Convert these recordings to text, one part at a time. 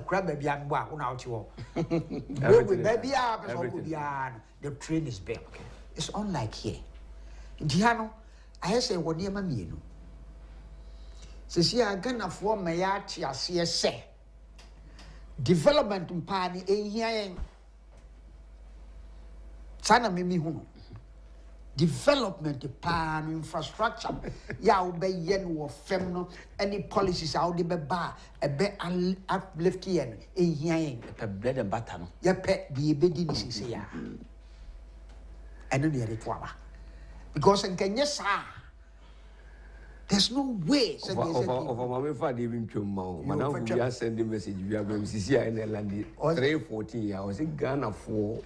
grab baby and walk on out you. Baby, the train is built. It's unlike here. Diano, I say what dear mammy. Says here, gonna form my art, say. Development in party in here. Sana mimi huno. Development pan infrastructure. Ya obey yen wo femno any policies out the bar a be uplift yen in here. Bread and butter. Ya pet be bedini say ya. And then the twaba. Because in Kenya, there's no way. Over my father, even to Madame, we are sending message. We are going to see in the land 3-14 years. In Ghana, for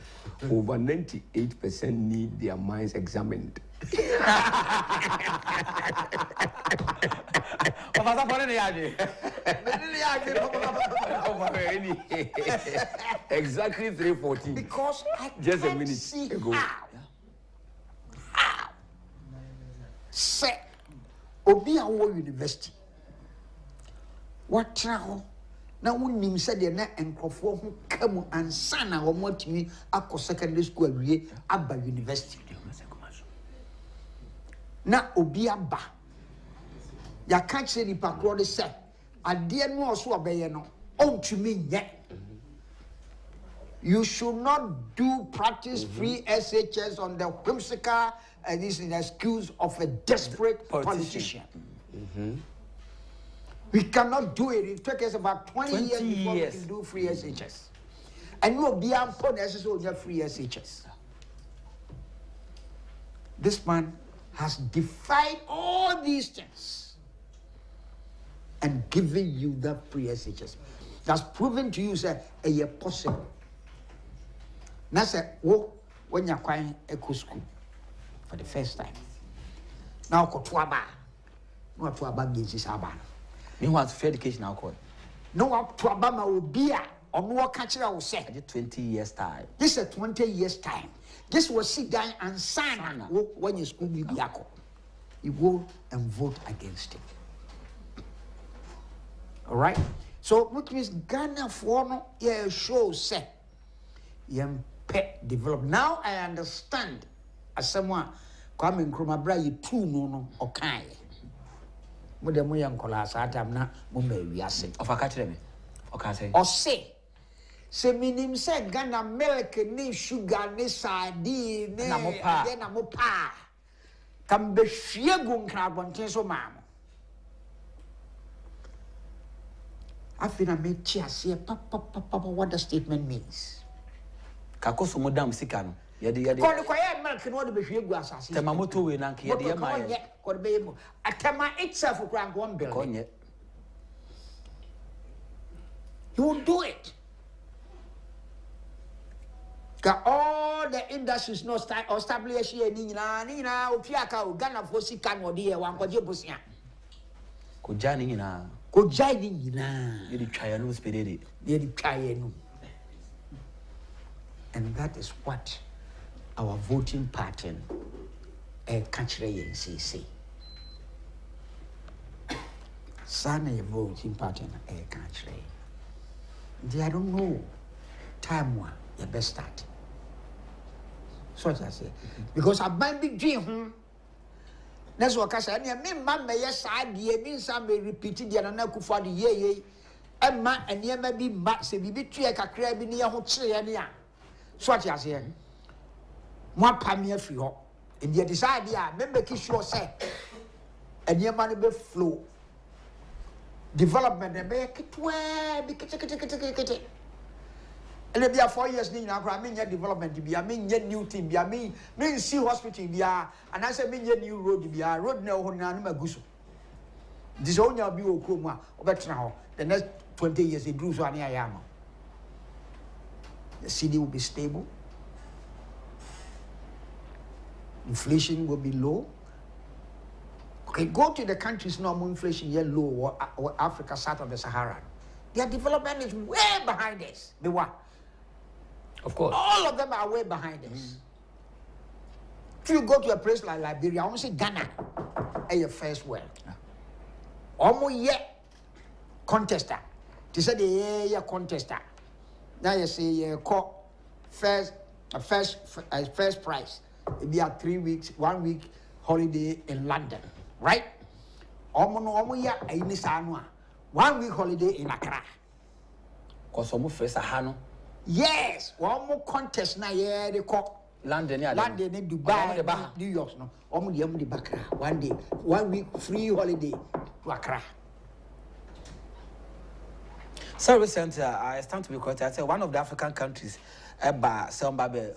over 98% need their minds examined. Exactly 3-14. Because I just can't a minute see ago. How? Say, Obi Awo University. What travel? Now, when you said you're not and who come and son or more to me, Akko secondary school, Abba University. Now, Obi Abba. Ya can't say the Pacro say, I dear no so obey no. On to me yet. You should not do practice free SHS on the whimsical and this is an excuse of a desperate politician. We cannot do it. It took us about 20 years before we can do free SHS. And you will be on necessarily free SHS. This man has defied all these things and given you that free SHS. That's proven to you that it's possible. Now say, when you're quite eco school for the first time. Now go to Aba. No to Aba means is Aba. Meanwhile, free education now called. No to Aba will be or no catcher will say. 20 years time. This is 20 years time. This will sit down and sign when you school be Biako. You go and vote against it. All right. So which means Ghana for no show say pet develop. Now I understand as someone coming from Abra you two no okay. Mode mo yan kola sa atam na mo ma wiase. Of a catch them. Okay say. Or say minim say Ghana milk ni sugar ni sardine ni na mo pa. Kam be hwie gu nkrabonten so maamo. Afina me chiase papa what the statement means. Kakoso modam sika no. Yede. Ko kwa milk no de be hwie gu asase. Tema moto we na nke yede ye ma ye. Ko be mu. Atema itself kura nko on bill. Konye. You will do it. All the industries no establish here ni na opiaka o Ghana for sika no de ye wan kwaje bosia. Ko jani nyina. Ko jani nyina. Yede twaya no spedede. Yede twaya no. And that is what our voting pattern country NCC. Sana your voting pattern country. I don't know time one your best start. So what I say. Because I might be dream. That's what I say. I mean, Mamma, yes, I mean, some may repeat it and akufo-addo ye. And man, and ye may be mad, say, we be tree a crab in your hot tree and ya. So what I say. One pammy free hop. And yet, this idea, remember, kiss your say, and your money be flow. Development and make it where be kitty. And if you are 4 years now, I mean your development to be, I mean your new team, I mean see hospital be, and I say mean your new road be, a road no Honanima Gusu. This only will be Okuma, but now the next 20 years it grew so I am. The city will be stable, inflation will be low. Okay, go to the countries normal inflation here low or Africa south of the Sahara. Their development is way behind us. The what? Of course. All of them are way behind us. If you go to a place like Liberia, I want to say Ghana, your first world. Almost yet contestant. They said the contester. Now you say call first prize. It be a 3 weeks, 1 week holiday in London, right? Omo ya ini sanwa. 1 week holiday in Accra. Cause omo first ahano. Yes, one more contest na ye they call London in Dubai, New York no. Omo the Accra. 1 day, 1 week free holiday to Accra. So recently, I stand to be quoted. I said one of the African countries, somebody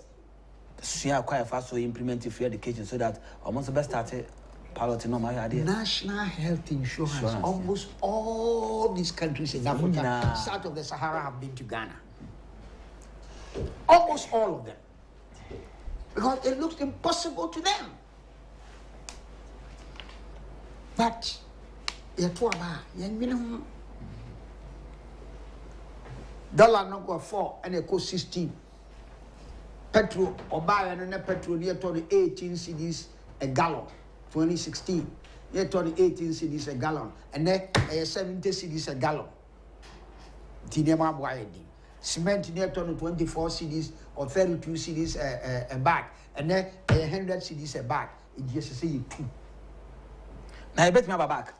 quite fast to implement free education so that almost the best started piloting on my idea. National health insurance. Almost all these countries in Africa, south of the Sahara, have been to Ghana. Almost all of them. Because it looks impossible to them. But, dollar number 4 and it cost 16. Petrol or buy and petrol near 18 cedis a gallon. 2016, near 18 cedis a gallon, and then 70 cedis a gallon. Tinema Boyadi. Cement near 24 cedis or 32 cedis a bag, and then 100 cedis a bag. It just say 2. Now I bet me have a bag.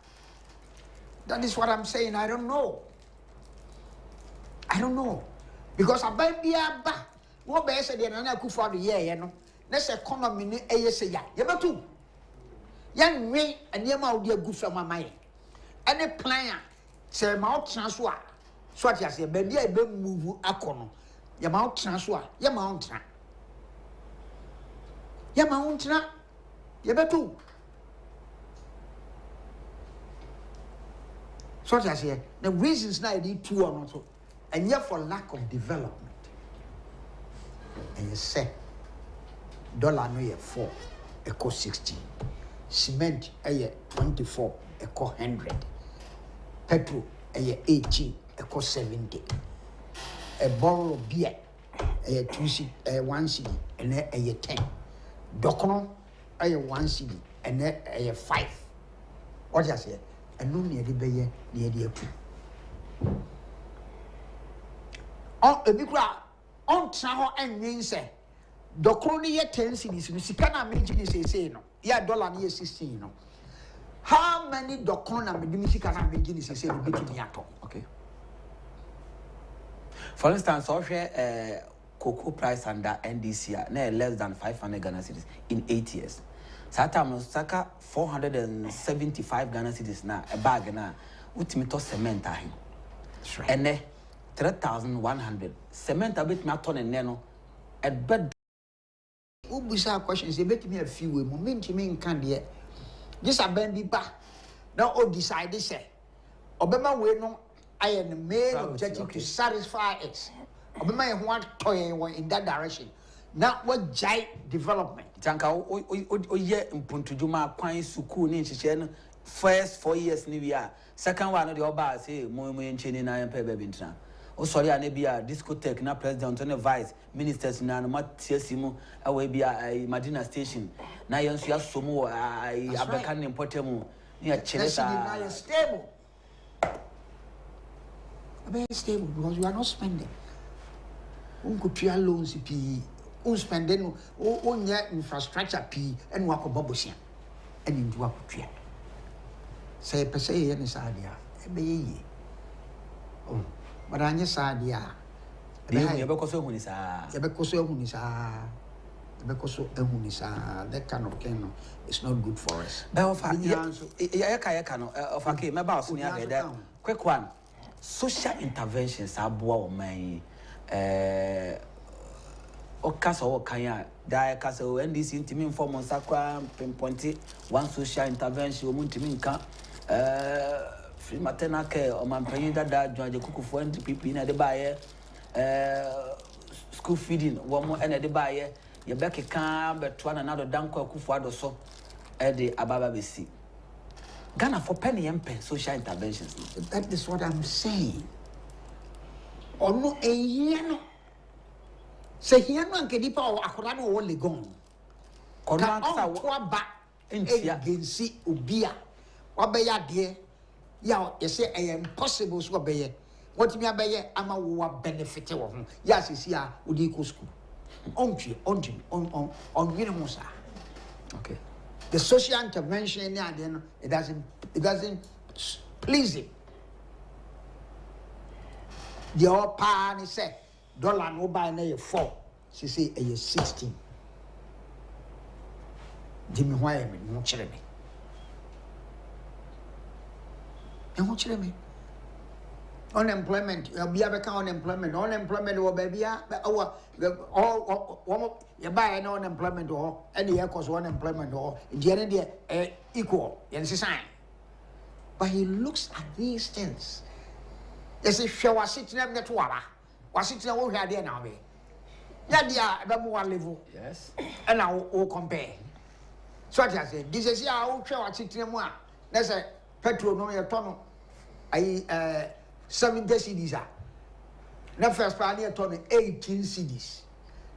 That is what I'm saying. I don't know. Because I buy beer back. What better said the akufo-addo you know. Let's economy ni say ya. You better. Young way and your mouth dear good from my mind. Any plan say mouth transfer. So what you say, baby, I be move akono. Your mouth transfer, your mount. Your mount, you better. So what I say, the reasons now I need 2 or not, and yet for lack of development. And you say, dollar no ye 4, it cost 16. Cement a 24, it cost 100. Petrol a 18, it cost 70. A bottle of beer a 1 cedi, and a 10. Docono a 1 cedi, and a 5. What I say? And no near the bay near the 2. Oh, a big crowd on Traho and Ring say, Doconi 10 cedis, Missicana mention say no. Yeah, dollar near 16 no. How many Docona Missicana mention is say between yato? Okay. For instance, cocoa price under NDC now less than 500 Ghana cedis in 8 years. Satam Saka 475 Ghana cedis now a bag now. Ultimate cement ahi. And 3,100 cement a bit maton and neno at bed. Ubusa questions, they make me a few moments in candy. This a baby back. Now, all decide this say. Obama we know I am the main objective to satisfy it. Obama want toy in that direction. Now, what giant development? Tanka o ye mpuntujuma kwan suku ni chichen first 4 years ni bia second one the oba say mo encheni na yempe bebe ntra o sorry anebia discotheque na president on the vice ministers na no matiasimu awe bia Madina station na yensu ya somo abeka ne potemu ya chelesa na stable. Very stable because you are not spending. Unkutua loans pi spending on your infrastructure P and work bobusia and into a kutia. Say per se any sadia, a be oh, but I just sadia. Because that kind of thing is not good for us. Quick one. Social interventions are my Okasa or Kaya, Diacasa, NDC intimate form on Sakwa, pinpointed one social intervention, Muntiminka, free maternal care, or my penny that joined the cook for 20 people in the buyer, school feeding, one more and at the buyer, your back a car, but one another danko akufo-addo so, at the Ababa BC. Ghana for penny and pen social interventions. That is what I'm saying. Or no, a year. Say here no anke dipa o akora no wole gon. Kono anka to aba against obia. Obeya de ya say impossible so obeye. what me abaye ama wo benefit wo ho ya sisi a wo di ko school on okay. The social intervention it doesn't please him. The all pan say dollar no buy na 4 she say 16. Jimmy why me no chere me. You won't chere me. Unemployment, you have unemployment or baby, all you buy an unemployment or any year cause unemployment or in the end equal, and sign. But he looks at these things as if she was sitting at the water, was sitting over here now. Yeah, they are more level. Yes, and now all compare. So I say, this is how she was sitting more. Let's say petrol no your tunnel. 70 cedis. Na first part near turn 18 cedis.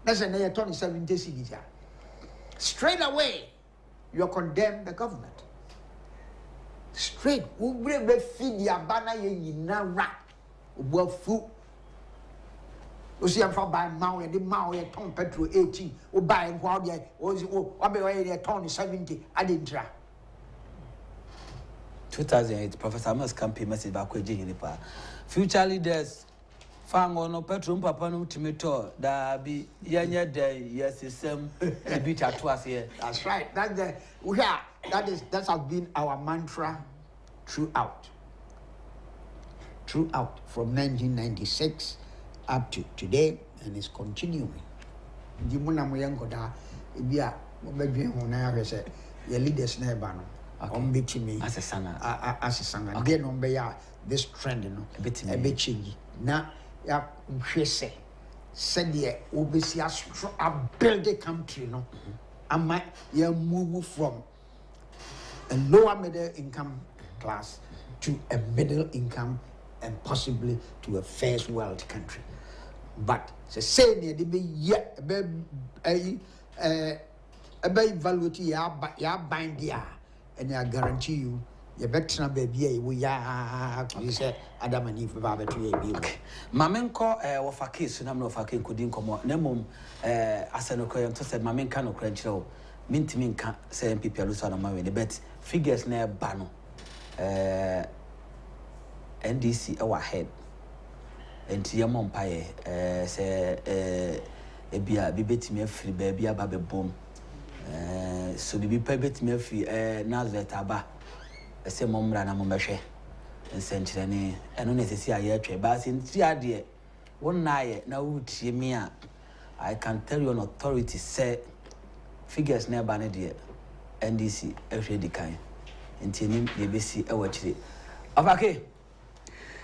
That's a near turn 70 cedis. Straight away, you condemn the government. Straight, we will feed your banner in rat. Well, food. You see, I'm for buying Mao and the Mao a ton petrol 18, or buying while they was a ton 70. I didn't try. 2008, Professor Amos campaign message back with Jimmy Pa. Future leaders, Fango no petrol papa no tomato, da be yanya day, yes, the same a bit at twice here. That's right. That has been our mantra throughout. Throughout from 1996 up to today, and it's continuing. Jimuna Moyangoda, Ibia, Mobile Hona, your leaders never know. On me as a sana, Then on beya this trend, a bit chingy. Now, ya say, said ye, obviously, a build a country, no, and my you move from a lower middle income class to a middle income and possibly to a first world country. But the same year, they be yet a value ya bind ya. And I guarantee you, you better baby, we are, you said, Adam and Eve, Baba to you. Mamenko, of a case, and I'm not fucking couldn't come on. Nemum, as an occurrence, said Mamen can credential, minting can't say people lose on my way. Bet figures near Bano, NDC our head, and Tiamon Pie, say, a beer, be betting me free baby, a baby boom. So be pebet me free Nazareth aba the same momra na mombeshe nsenchirene eno nesesi aye twa ba sin ti ade won na ye na wutie me a I can tell you on authority say figures na ba ne de NDC ehwe di kan ntini ye besi e wachire afake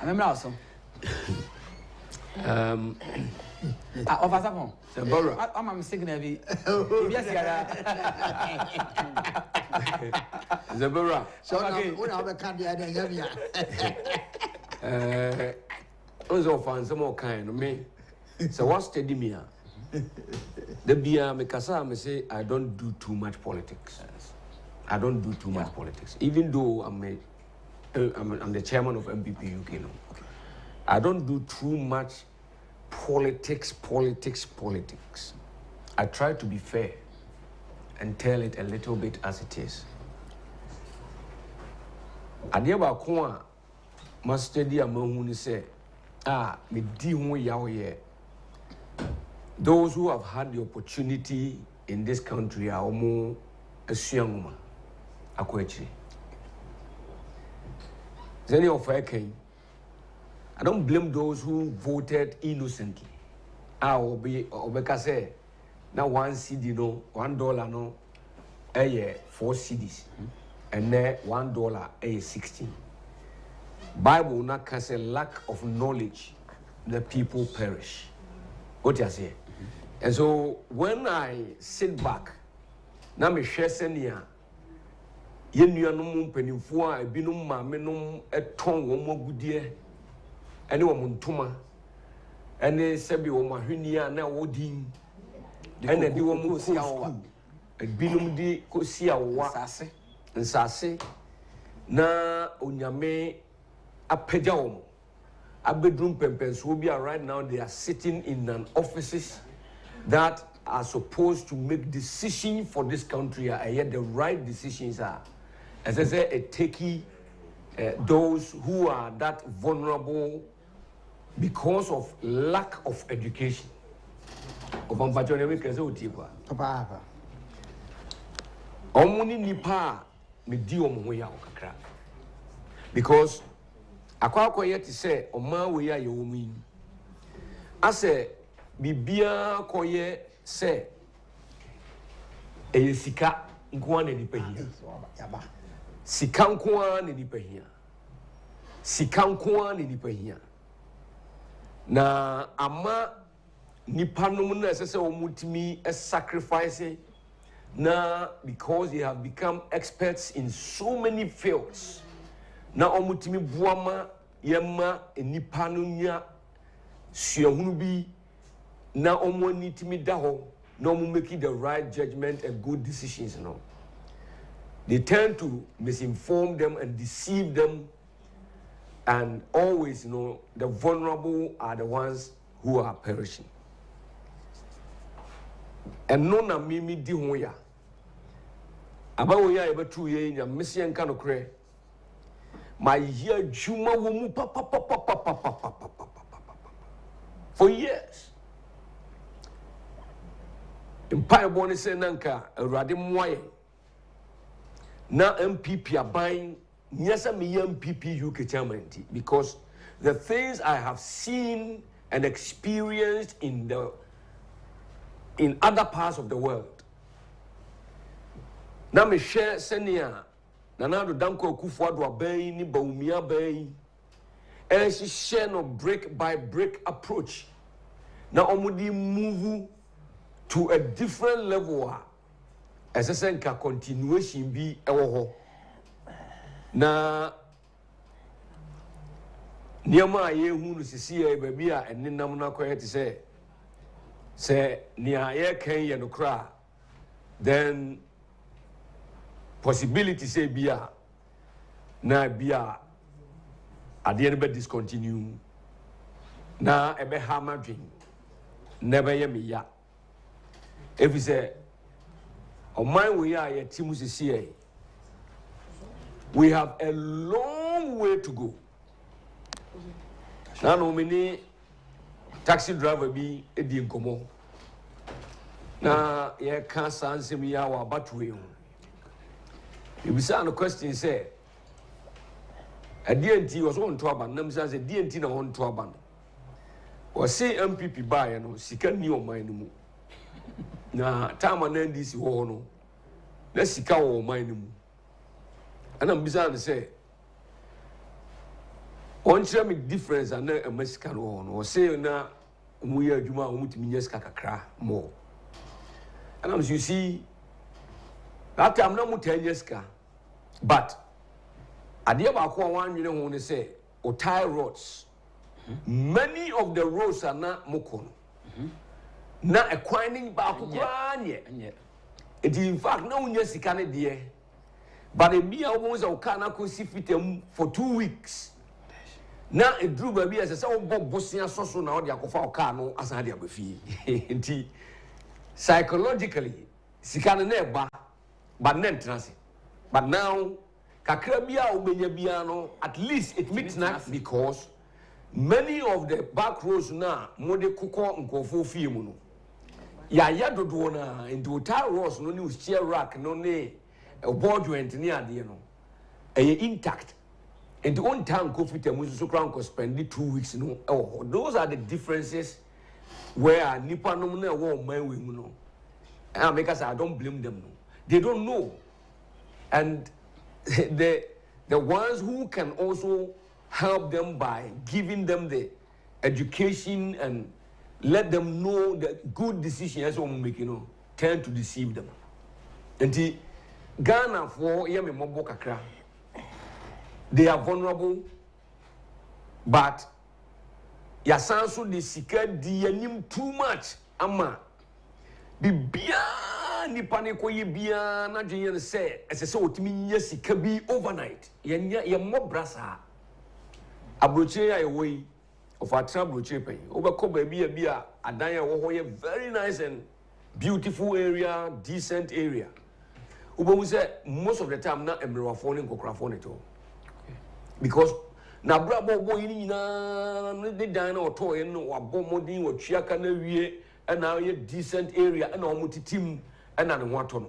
amemra also Officer I'm signal be. Yes, Zabura. So what have a candy? Also, find some more kind of me. So, what's steady me? The beer, Mikasa, me say, I don't do too much politics. I don't do too much politics, even though I'm the chairman of MPP UK. I don't do too much politics. I try to be fair and tell it a little bit as it is. Adiaba kwa mastedi amahuni say, me di ho yawo ye. Those who have had the opportunity in this country are omo asuanguma akwechi. Zeni ofake. I don't blame those who voted innocently. Obeka say, now one CD no, $1 no, 4 CDs, and then $1 16. Bible not can say lack of knowledge, the people perish. What you say? And so when I sit back, now me share senia. Yenu anum penifua ebinum ma menum eton wo mogudie. Any woman tuma, any sebi woman hunia na wodin, and a woman school, a bilum di kosia wa nsase na onyame apagya wo a bedroom Pempenswobia right now, they are sitting in an offices that are supposed to make decisions for this country, and yet the right decisions are, as I say, a takey those who are that vulnerable because of lack of education. Omuni nipa me di omo ya okakra because akwa yet say oma we ya yomi ase bibia koye say sika nko na nipa hia sika nko na nipa hia sika nko na nipa hia na ama nipa no na say omutimi sacrifice now, because they have become experts in so many fields. Now, omutimi buama yema enipanunya suahunubi. Now, omonitimi daho. No making the right judgment and good decisions. No, they tend to misinform them and deceive them, and always, the vulnerable are the ones who are perishing. And no na mimi di hoya. Abawo ya ebe tu ye nya mesi enka no kre. My year juma wo mu pa for years. Empire born say nanka awrade moye. Na MPP aban nyasa me MPP UK chairman because the things I have seen and experienced in other parts of the world. Now me share senia nanado danko akufo-addo aban ni baumia aban and she share no break by break approach. Now omudi move to a different level as a senka continuation be ewo ho. Na niama ye hunu sisi e baby a enenam na koye te say near air can you cry, then possibility say bia na bia at the end be discontinue na ebe hammer dream never yemi ya. If you say on my way are team we have a long way to go. Now no many taxi driver be edi nkomo na ye kan sansem ya wa batwe. If we say a question say a DNT was on to aban nam say DNT na on to aban or say MPP buy no sika ni o man mu na time na ndisi ho no na sika o man mu ana mbisa say on share me difference and a Mexican one or say na we are Juma Mutimiska kakra more. And as you see, that time no muteska, but I dear about 1 million when they say or tie roads. Many of the roads are not mukon. Not acquiring back yet. It in fact no yesikane dear. But a be almost a kana fit for 2 weeks. Now it drew baby as a sound bomb Bosnia so now the Akofa Kano as I had a psychologically, Sikana neba, but nentrasi. But now Kakrabia Ubenyabiano, at least it makes not because many of the back roads now Mode Kuko and Kofo Fimuno. Ya Yadodona into tire roads no news chair rack, no ne a board joint near the intact. And the one time Kofi Temusu Crown could spend 2 weeks. Oh, those are the differences where Nipa no one my women. And because I don't blame them. They don't know. And the ones who can also help them by giving them the education and let them know the good decisions we make, tend to deceive them. And the Ghana for Yemi Mobo Kakra. They are vulnerable, but yasanso de sika di anim too much ama bibia ni paniko ye bia na dwen say ese se otimi nya sika bi overnight ye mo brasa abroche ya ewoyi of our travel chipping. Over baby a adanya very nice and beautiful area, decent area. We say most of the time not a phone and cocraphone at all. Because na brabo boy na the dine or toy and or bomodin or chiaka and now a decent area and almost team and an waton.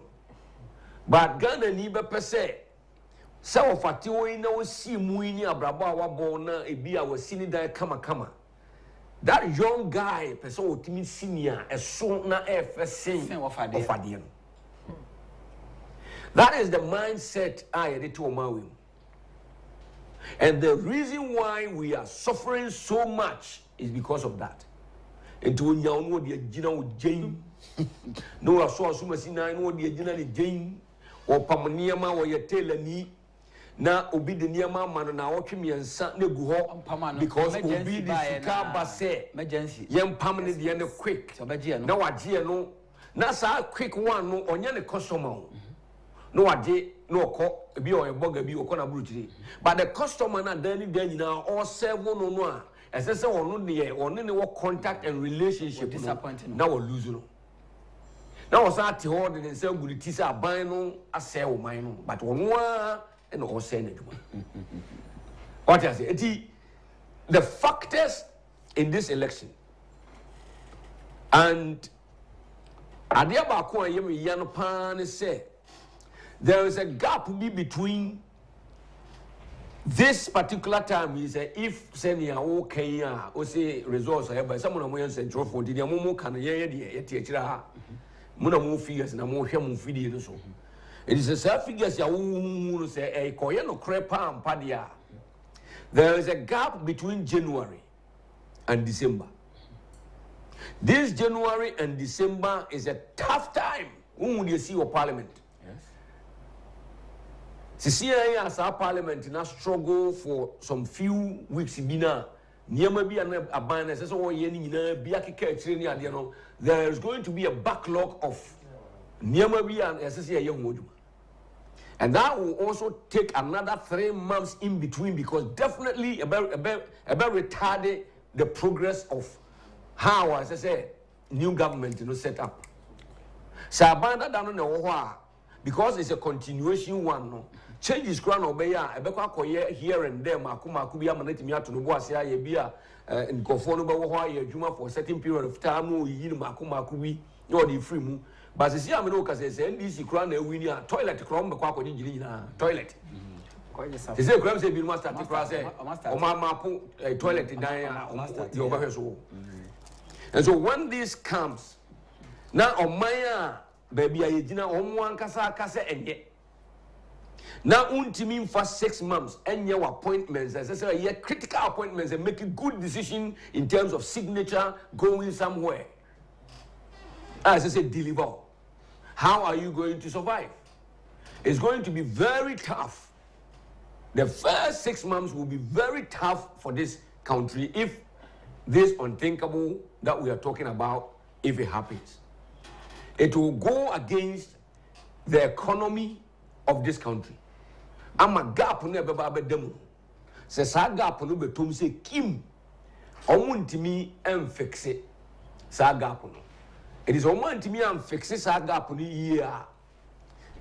But Ghana niba per se. So fatio in no see muini abraba wa bona e bia was sini da kama. That young guy person timi senior a so na FSC of Adian. That is the mindset I had to Omawim. And the reason why we are suffering so much is because of that. And to know the general Jane, no, I saw so much in I know the general Jane or Pamaniama or your tailor knee. Now, Obi the Niama man now watching me and Sunday go because Obi the Sika Basse, emergency, young permanent the end of quick. No, I dear no, Nasa quick one no on your customer. No, I did no call be or a bugger be or corner brutally. But the customer not then now all 7 no. As I say, on the or contact and relationship disappointing. Now we're losing. Now was at the order and say good tis a bino a sell mine, but one and all send it. What I say, the factors in this election and Agyapong yemi Yanopan say there is a gap between this particular time is if senior okay or say results by someone who has central for the Momo can teacher Muna figures and a more hemu video so. It is a self figures ya say a koyano crepa and padia. There is a gap between January and December. This January and December is a tough time. When would you see your parliament? CIA as our parliament in a struggle for some few weeks in Bina. There is going to be a backlog of and that will also take another 3 months in between because definitely about retarded the progress of how, as I say, new government set up. So abandon down on the because it's a continuation one. No. Changes crown obeya ebekwa koye here and there makuma kubia manetimi atono bo ase aye bia nkofo no be wo ho aye adwuma for a certain period of time no yi no makuma kubi no dey free mu but se sia me no ka se NDC crown na ewini a toilet crown be kwa akodi nyiri nyina toilet se se crown se bi no master ti crown se o ma mapo toilet dan a the over so and so when this comes now on my baby aye gina omo ankasa kasa enye. Now, untimim for 6 months, and your appointments, as I say, your critical appointments, and make a good decision in terms of signature going somewhere. As I said, deliver. How are you going to survive? It's going to be very tough. The first 6 months will be very tough for this country if this unthinkable that we are talking about, if it happens. It will go against the economy of this country. I'm a gap never be demo. Says a gap no betum say Kim. Omunti me and fix it. Sagapuno. It is omunti me and fix it sagapuni year.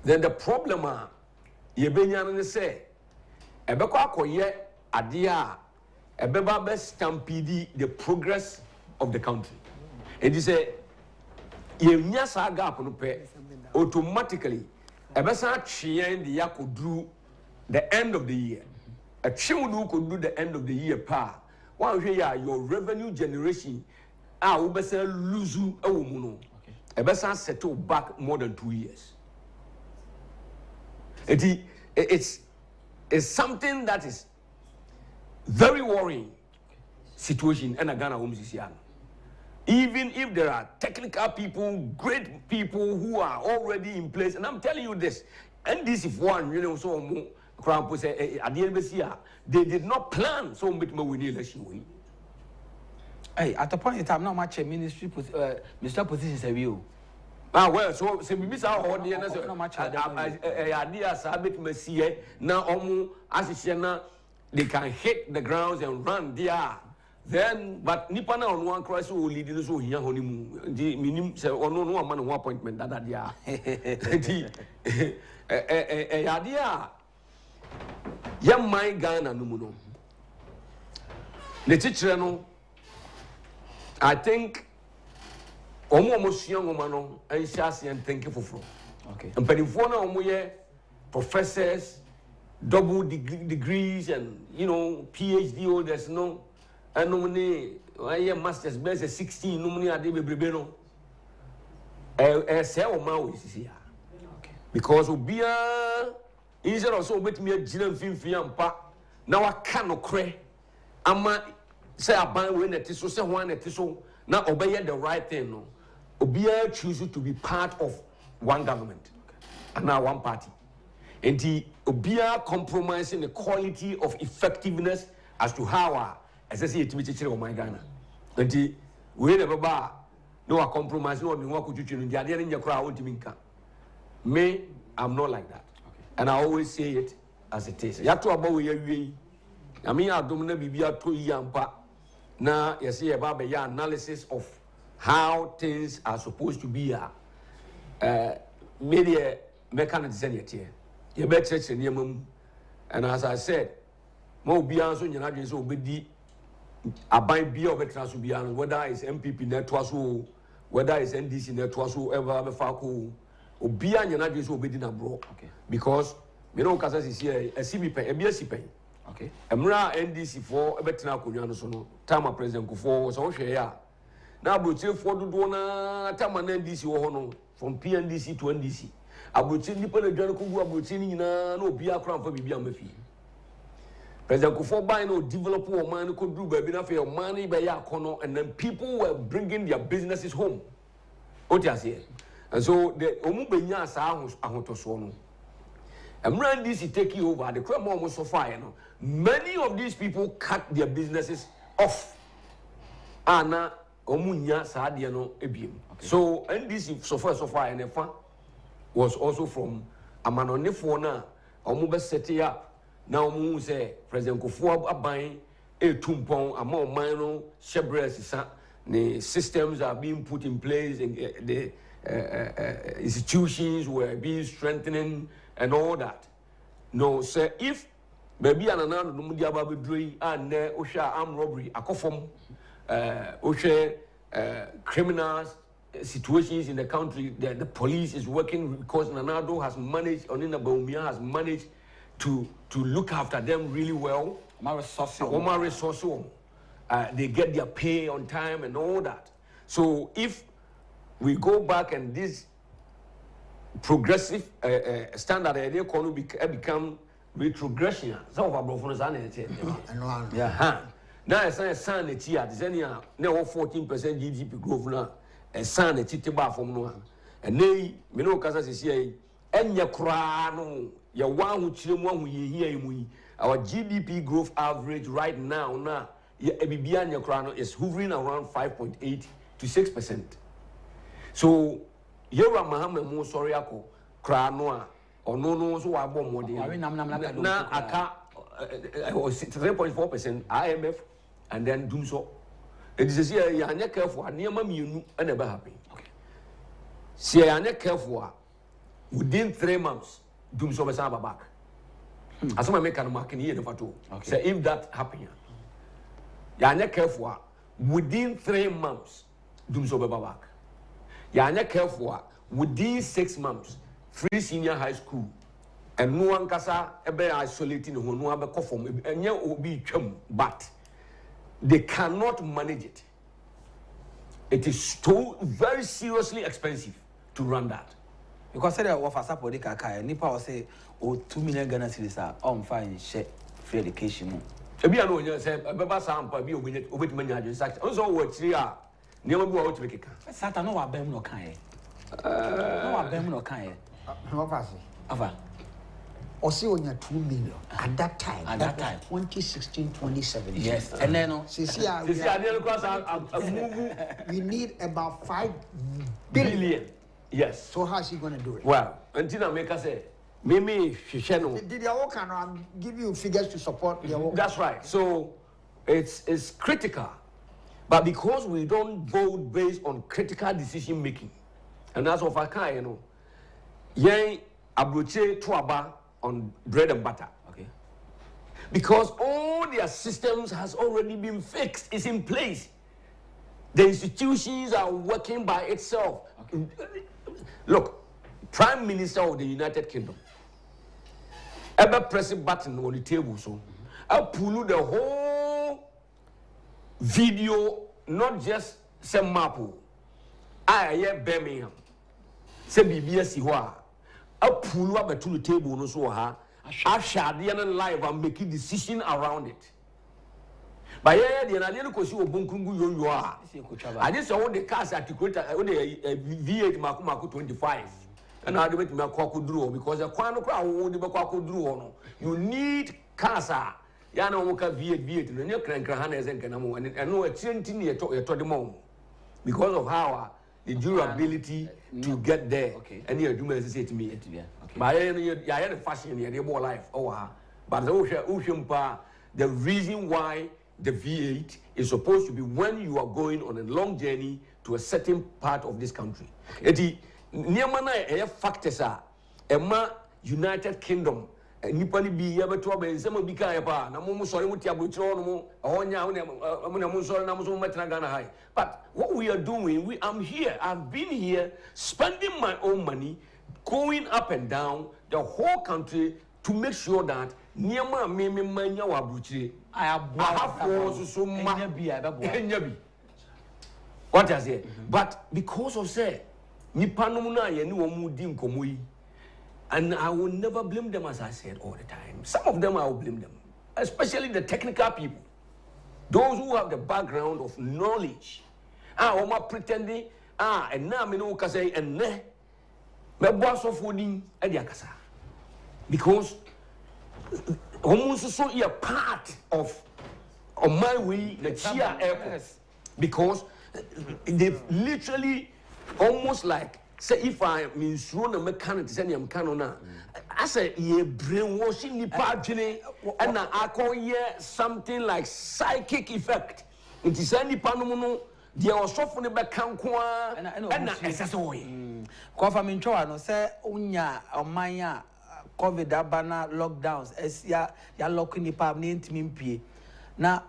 Then the problem ye benyan say ebekwa koye adia ebeba be stampede the progress of the country. It is a ye nya sagapuno pe automatically ebesa chien the yakudru the end of the year. A chimudu could do the end of the year pa. One here your revenue generation ubesa luzu ewumuno. Ebesa settle back more than 2 years. It's something that is very worrying situation in Ghana home Sisian. Even if there are technical people, great people who are already in place, and I'm telling you this, and this is one, you know, so at the end of this year, they did not plan so much more with election. Hey, at the point in time, not much a ministry positions have you. Ah, well, so we miss our audience. Idea Sabit Messiah now as they can hit the grounds and run there. Then, but nipa na on one crisis will lead you so here honeymoon. The minimum say on no man one appointment that dia. The idea. Young my Ghana no mu no. The teacher no. I think almost young woman no and shasi and thank you for. Okay. And penifona omoye professors, double degrees and PhD holders no. And no masters best 16 no money ade bebrebe no say o ma we sisi ya because obia instead of so betimi agina mfimfia ampa na waka no kre ama say aban we neti so say ho neti so na obeye the right thing no obia choose to be part of one government and now one party and the obia compromising the quality of effectiveness as to how as I say it to me, my Ghana. And we never bar no compromise, no one walk with you in the idea in your crowd to me. I'm not like that. Okay. And I always say it as it is. You have to about we I mean, I don't know be a 2 year now you see about the analysis of how things are supposed to be media mechanism here. You better check the and as I said, more beyond so you're so be aban bia obetran bia whether it's MPP network so whether it's NDC network so ever fa ko obia nyana dwe so obedi na bro because me no kasa sisi e CB pen e bia si pen okay emra NDC for ebetena akonwa no so no time president kufo so hwe ya na abroche for dodo na time na NDC wo ho no from PNDC to NDC abroche nipa na dwan ko gu abroche ni nyina na obia kra mfa bibia mafi President Kufo by no develop Oman could do baby enough your money by Yakono, and then people were bringing their businesses home. Otiasie. And so the Omubenya Sahus Ahotosono. And when this is taking over, the crime almost so far, many of these people cut their businesses off. Anna Omunya Sadiano Ebim. So and this so far and was also from Amanonefona, Omuba setting up. Now, we say President Kufo aban tumpon among minor shebres the systems are being put in place and the institutions were being strengthening and all that. No, sir, if baby and another Mudia Babi and Osha armed robbery, akofom, Osha criminals situations in the country, the police is working because Nanado has managed, Onina Baumia has managed to look after them really well. They get their pay on time and all that. So if we go back and this progressive standard idea can become retrogression. Some of our brothers are yeah. Now it's a sign that here, now 14% GDP growth now. A sign that it's about from now. And they, me know, because I say, and your crown. Your one who here our GDP growth average right now is hovering around 5.8 to 6%. So Yera Muhammad Mo Soriako Kranoa or no so I bomb more na aka 3.4% IMF and then doom so. It is here you are not careful near mammy and never happy. Okay. See I not careful within 3 months. Doom so back. As I make a mark in here, so if that happens, you are not careful. Within 3 months, doom so back. You are not careful. Within 6 months, free senior high school, and no one casa ebe isolating who no have a conform and you will be chum, but they cannot manage it. It is too very seriously expensive to run that. Because there was a support the Nipa will say, oh, 2 million Ghana cedis are on fine share free education. Maybe I know you said, Baba Sampa be with many such also what 3 are never go out to make it. Satan, no, I bear no kind. No, I bear no kind. No, Ava. Or see on your 2 million at that time. At that time, 2016, 2017. Yes, and then we need about 5 billion. Yes. So how's he going to do it? Well, until I make us say, Mimi, did your work and give you figures to support your work? That's right. So it's critical. But because we don't vote based on critical decision making, and that's what I can, you know, yay abroche tuaba on bread and butter. Okay. Because all their systems has already been fixed, it's in place. The institutions are working by itself. Okay. Look, Prime Minister of the United Kingdom, ever press a button on the table, so I'll pull the whole video, not just some mapu. I hear Birmingham, say BBS, I'll pull up to the table, no so ha. I shall be live and make a decision around it. But yeah, the idea because you bunkungu you are. I just saw the cars articulate the V8 Maku 25. And I debate my draw because the Kwano crowd would be draw. You need casa. Yana Woka V8, and your crank Hanes and Kanamo, and no extension near to the moment. Because of how the durability to get there. Okay. And you're doing as say to me. But I had a fashion here, more life. Oh, but the ocean the reason why the V8 is supposed to be when you are going on a long journey to a certain part of this country. The near factors are Emma United Kingdom. Nipani be able to be some of the Kayaba, Namu sorry, Mutiabutrono, Onya, but what we are doing, I'm here, I've been here spending my own money, going up and down the whole country to make sure that Niama Mimi Manya Wabuchi. I have so much. What I say? But because of say, Nipanumuna Yenu Komui. And I will never blame them, as I said all the time. Some of them I will blame them, especially the technical people, those who have the background of knowledge. Oma pretending, and now me no say and ne, me boss of fooding ediakasa, because almost so a part of my way the Chia airport, because they've literally almost like. Say if I mean run a mechanic send him canona. I say ye brainwashing the partner and I call ye something like psychic effect. It is any panomono, there was softening back cankwa and accessory. Confirming no say unya or maya COVID abana lockdowns as ya locking the pub name to now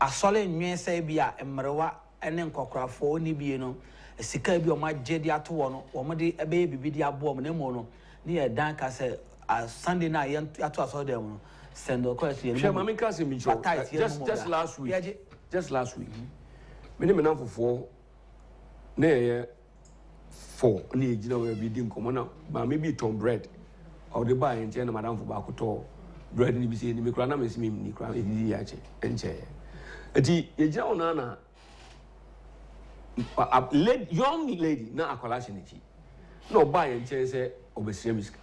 a solid new say be a mrewa and then cockra for ni be no. Sika bi o ma jedi ato wo no wo mede ebe bibi di abo mo ne mo no ne ye dan ka se Sunday na ye ato aso dem no send o kwesi ye no mama ka se mi jo just last week me ne menam fofo na ye for ne gina we bi di nkomo na ma me bi tom bread o de ba yen na madam fo ba ko to bread ni bi se ni me kura na me se mi ni kura e di ya che enche eti ye gina ona na a young lady na akwalase nchi no buy and say obesremiska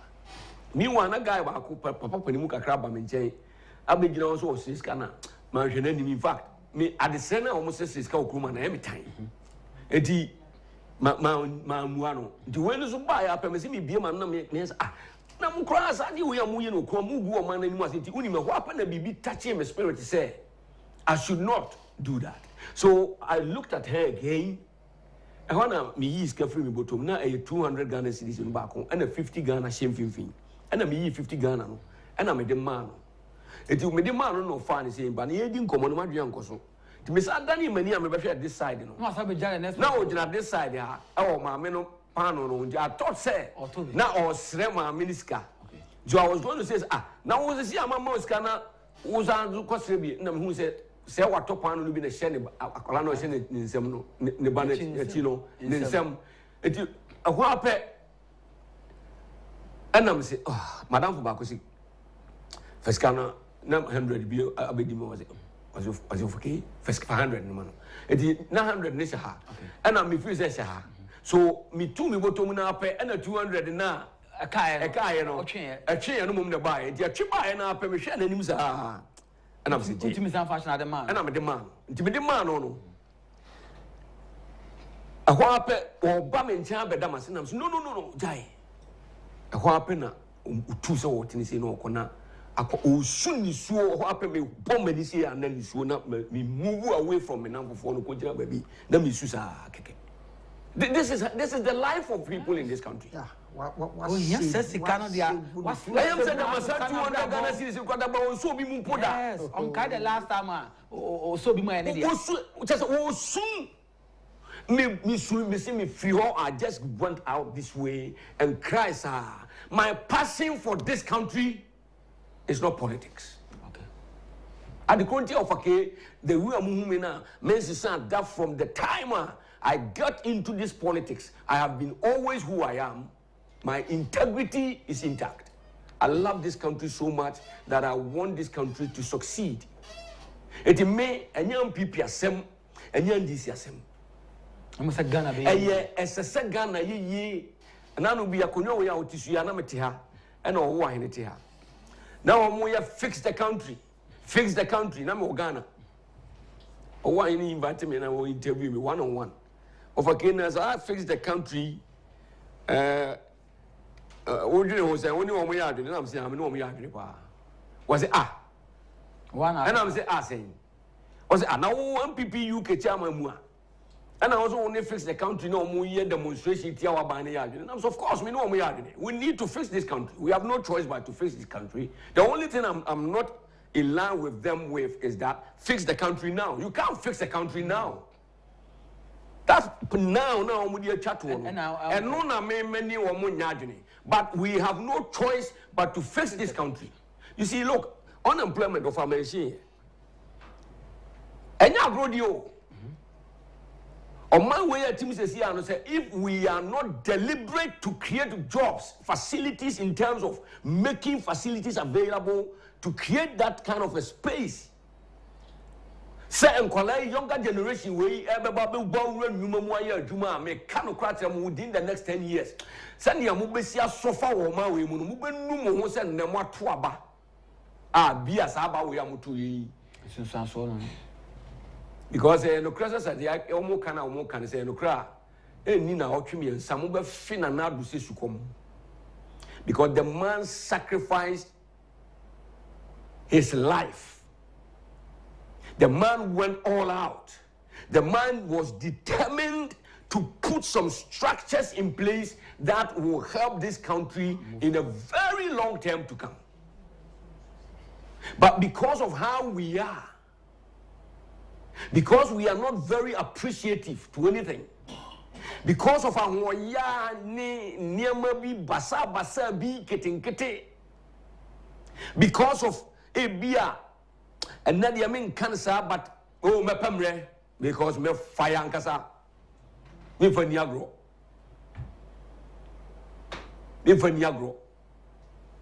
meanwhile na guy ba ko papa panimu kakra ba me nchen abegina won so osiska na ma hwe na ni in fact me adese na almost siska okruma na every time enti ma muano di when so buy apem se me bie ma na me na mu kra sa di we amu ye no ko mu gu o ma na ni mu asenti uni me ho apa na bibi touch me spirit say I should not do that. So I looked at her again. And when me is carefree me bottom now a 200 Ghana cedis in back and a 50 Ghana shame fin. And a me 50 Ghana no. And I'm a demand. It will me demand no fun saying, but he didn't come on my young so. To Miss Adani many I'm at this side, you know. Now at this side, yeah. Oh, my men pano, I thought say now or Srema Miniska. So I was going to say, now was the Yama Moskana was on Kosebi, and who said. Say what top one will be the shame. Akolano send in some Nebanet, Chino, in some. A whopper. And I'm saying, oh, Madame Bacosi. Fescana, 900 bill, Abedimo was okay. Fesc 500 no man. It is 900 Nisha. And I'm refusing her. So me too, me bottom up and a 200 now. A car, no chair, no mum to buy it. Your chip buy and our permission and him. And I'm saying, fashion at the man. And I'm a demand. To be the man, no. A whopper or bum in chamber, Damas, and I'm no, Jai. A whopper, two so what in the no corner. o soon nisuo ho apɛ me bomb ni say and then nisuo na me move away from me now for no ko jira baby na me su sa keke. This is the life of people in this country. Yeah. Oh yes, Sikano dia. What's I am saying that 200 Ghana cedis kwada ba so bi mu poda. Yes, on kind the last time so bi mu ene dia. O soon me see me free. I just went out this way and cry, sir. My passion for this country is not politics. Okay. At the country of the way I'm moving now, that from the time I got into this politics, I have been always who I am. My integrity is intact. I love this country so much that I want this country to succeed. It may a young people asem, a young DC asem. I'm say Ghana be. As a Ghana ye, and I will be a conyo ya otisu na metiha, and all wine it here. Now I'm going to fix the country. Fix the country. Now I'm Ghana. Or why you invite me and I will interview me one-on-one. Of again, as I fix the country, what you know, say, when you want me out, and I'm saying, I'm no me out. Was it one and I'm saying, was it now one PP UK chairman? And I also only fix the country, no more year demonstration, Tiawa Banya. And of course, we know we are. We need to fix this country. We have no choice but to fix this country. The only thing I'm not in line with them with is that fix the country now. You can't fix the country now. That's now we are chat and no na many or more. But we have no choice but to fix this country. You see, look, unemployment of our machine. And now grow. On my way, team says here, and say if we are not deliberate to create jobs, facilities in terms of making facilities available to create that kind of a space. Say and younger generation we within the next 10 years. Send your mubesia sofa or my way, Mubenumo send them what to aba. Be as aba we are mutu. Because no crisis at the almost can say no cry. Nina Ochimi and some over Finana do say succumb. Because the man sacrificed his life. The man went all out. The man was determined to put some structures in place that will help this country in a very long term to come. But because of how we are, because we are not very appreciative to anything, because of our because of a beer, and then I mean cancer, but oh, me pemre because me fire and casa, me for Niagro,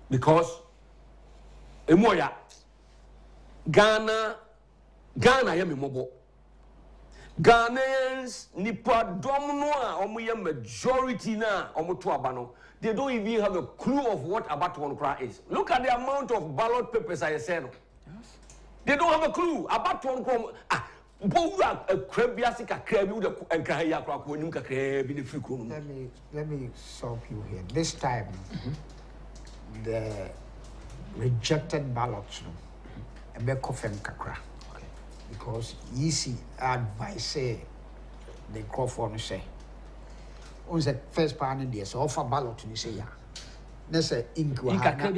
because emoya Ghana yami mobo. Ghanaians nipa domnoa omuye majority na omuto abano. They don't even have a clue of what Agyapong is. Look at the amount of ballot papers I said. Yes. They don't have a clue. Agyapong let me stop you here. This time, the rejected ballots, because easy advice the Crawford say. On the first part in this offer ballot to say ya. Let's say rejected.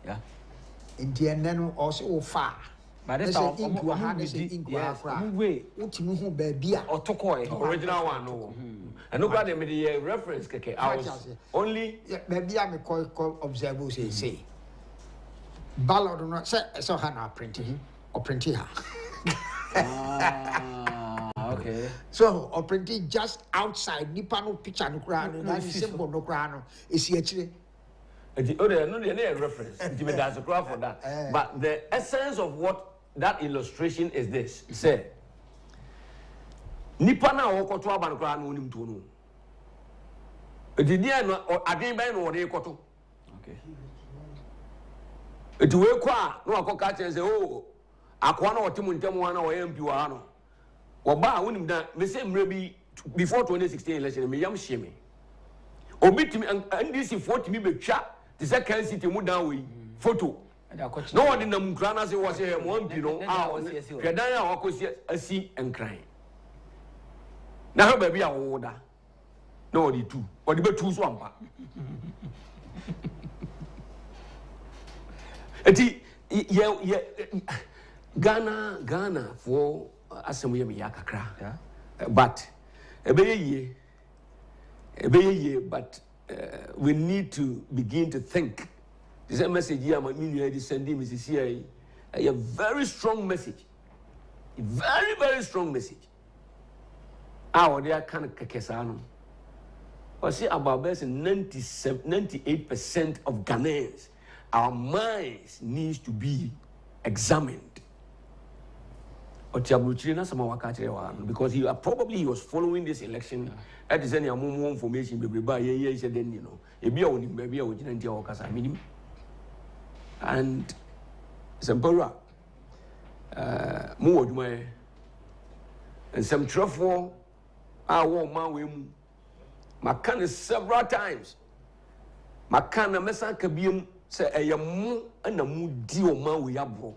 Yeah. In the end, then also far. But that's all. Original one, no. And no brother made a reference. I was only maybe I'm a call observer say ballot do not say so Hannah printing or printing her. Okay. So or printing just outside Nipano picture no crown and that's simple no crown is actually. No reference. There's a crowd for that. But the essence of what that illustration is this. Say, Nipana woko to aban kra no nim to no. Edidia no aden ban no wode koto. Okay. Etuwe kwa no akoka chen say oh akwa na otimu ntemu wana wo MP wa no. Wo ba wonim da me say mre bi before 2016 election me yam hye me. Obi timi NDC 40 mi betwa This is Kencity Media photo. No one in the Mukrana was a one, you know, Kedaya or a sea and crying. Now, baby, I order. No, the two, or the two swamp. Ghana for Assembly Yakakra. But but we need to begin to think. This message here, my media sending Mrs. CIA, a very strong message, a very, very strong message. Our dear kind of Kakesano. I see about 98% of Ghanaians, our minds needs to be examined. Because he was following this election. At the end, more information. He said, then you know, and Sempora, more my and some truffle. I want my women. Makana several times. Makana mesa kabium say a yamu and a moody or man we have bro.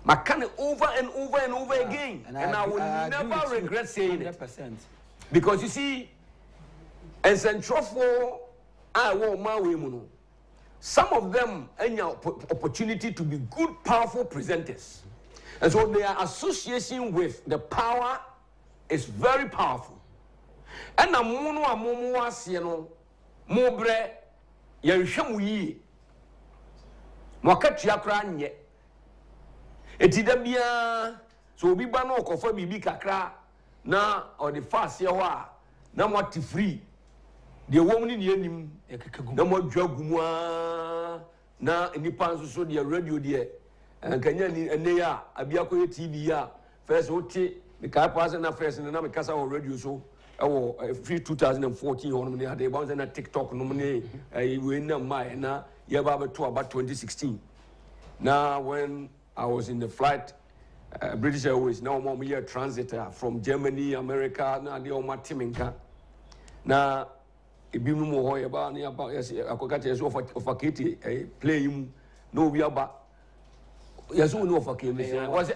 Makana over and over and over again. And I will never regret saying 100%. It. Because you see, and Centrofo, I want my women. Some of them any opportunity to be good, powerful presenters. And so their association with the power is very powerful. And a mono a momo asiano mobre yanshamuyi mwakati yakra nye etidabia so obi ba no kofa bibi kakra na or the fast ye wa na mwati free de wom ni anim na mwadwagumu na nipa nso so de radio de kanya ni ene ya abiakoye TV ya first oti the car pass na first na me kasa o radio so free 2014 on me had a bounce na TikTok no me we na my na ya ba to about 2016. Now when I was in the flight British Airways now more year transit from Germany, America na the oma timinka na ebi mu ho ya ba na ba yes akokata yeso of kiti play him no we aba yeso no of kiti was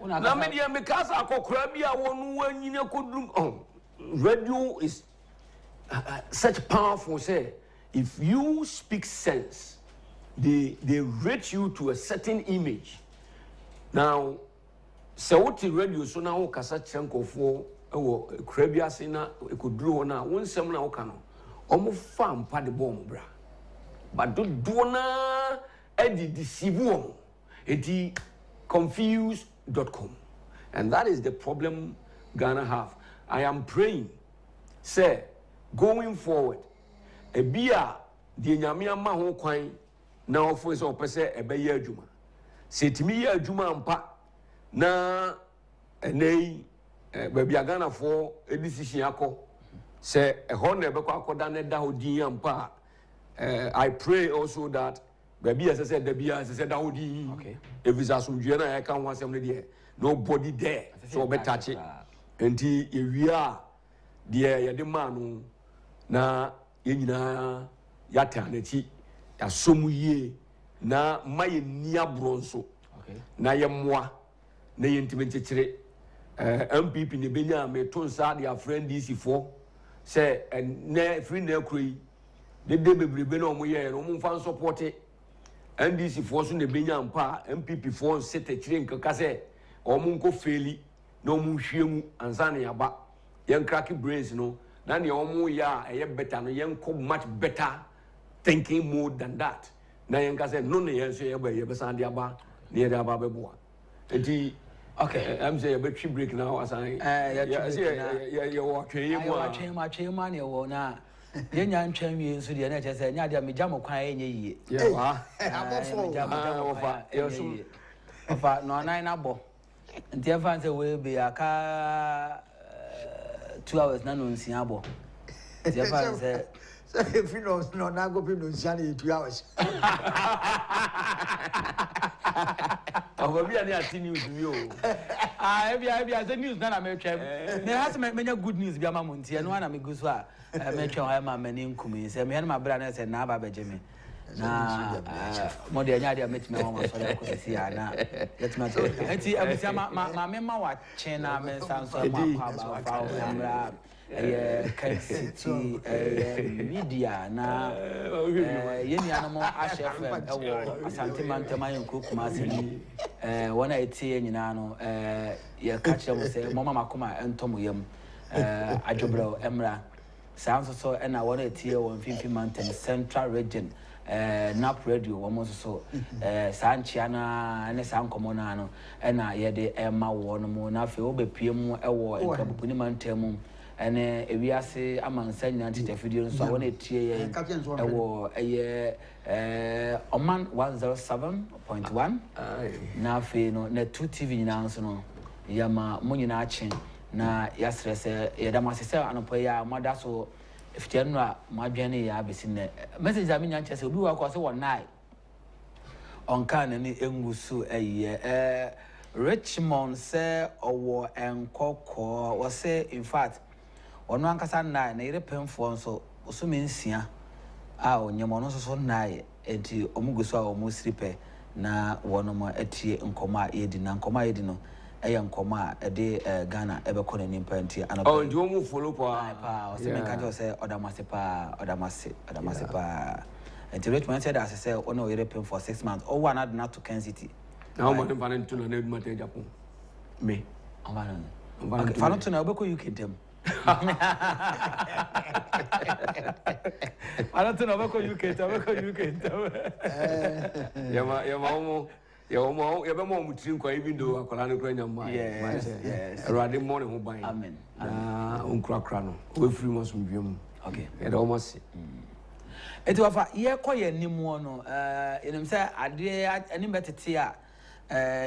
na me dia me kasa akokra bia wonu wanyine kodum radio is such powerful say if you speak sense they rate you to a certain image. Now so what radio so now kasa chenkofo ewo krabia se na ekoduru na wonsem na woka no omo fam pa de bom bra but do na edi deceive omo edi confused.com, and that is the problem Ghana have. I am praying, say, going forward, a beer, the Nyamia Maho Quine, now for his opposite a Bayer Juma. Say to me, a Juma and Pa, na a nay, baby Ghana for a decision. Say a honor Bako Dane Daudi and Pa. I pray also that, baby, as I said, the beer, as I said, Daudi, okay. If it's as Jena, I can't want somebody there. Nobody there, so better touch it. Enti ewia de ya de manu na yenyina yata na ti ya somu yie na maye nia bronso okay na ye moa na ye ntime chechire MPP ne benya me tonsa de a friend DC for say na free na kroi de bebrebe na omo ye no mo fan support NDC for so ne benya mpa MPP for sete chire nkaka say omo nko feli no mu hwemu ansane yaba yen crack brains no na ne omo ya better no yen ko much better thinking mode than that na yen ka say no ne yen so ye be san dia ba ne ye aba be boa enti okay I'm say be tree break now asan ya wo tweye mu a tweye ma ne wo na yen nya ntwan wie nso de na che say nya de me jam kwan enye yie ye wa abofo yo so ofa no nan na bo nti e fan say we be aka 2 hours na no nsia abo nti e fan say so if you know no na go people nsia na 2 hours obo bia na ati news mi o the news na me twem. Me has me good news bi ama montie no na me gu so a me twem ha ma mani nkumi se me na bra na se na ba beje me. Na mo de anya de metime wa so le akosisi ya na yetima to. Enti abusia ma me ma wa chen na me sanso ma pa ba fa Kencity Media na yeni anamo FM ewo Asante Mantema yenko Kumasi wona etie nyina no ye ka kire mo se mo mama koma entom yam Agyapong emra sounds so na wona etie won Fimfi Mountain Central Region Nap Radio wo mo so sanchia na ne sankomo na no na ye de ema wo no mo na fe obepie mu ewo enkabupuni mantemu ene ewiase amansa nyina tete video so wona etie ye ewo Oman 107.1 na fe no na 2 TV nyina nso no yama mo nyina achen na yasrese yedamasese anopo ya moda so ifitianu a madwane ya besine message ami nya chese obi wa ko se wonai onka na ni engusu Richmond se owo enkoko wo se in fact ono ankasa na ire pemfo nso osumi nsia a onyemo no so nae enti omugusu a omusripe na wono mo atie nkoma yedi na nkoma yedi no nkoma de Ghana ebekọ na nimpa enti anopo oh ndi omu follow pa o se me ka jo se odamase pa enti Richmond said as say ono ire pem for 6 months o one na to Kencity now mo dem fanen tuna na eduma te Agyapong me okay fanen tuna obekọ UK dem I don't know about UK. Yama mo mutrim kwa even though akola no kra nyama. Yes. Erade mo ne ho ban. Amen. Na onkra no. We free mo so dwem. Okay. E da almost. Eti wafa ye koye nimu no enim say ade ani betete a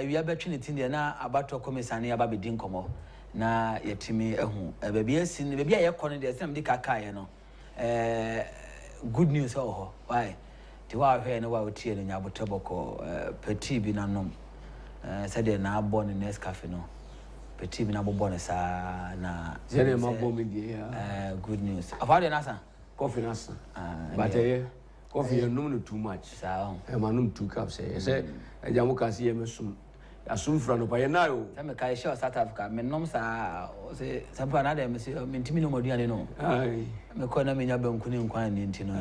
wi abetwe ne tin na abato komisane aba bedin komo na yetimi ehu bebi asin bebi a ye kono de sem de kakaye no good news ho why ti wa hwe no wa otie no nyabotoboko peti bi nanom said na abo ne next cafe no peti bi na bobo ne sa na zere ma bo me die good news afade na sa coffee na sa but coffee you no too much sa manum 2 cups say Agyapong ka se ye mesum asum fra no pa ye na yo say me kai sure South Africa me nom sa say sampa na dem say me ntimi no moduane no ai me ko na me nya banku ni nkwan ni ntino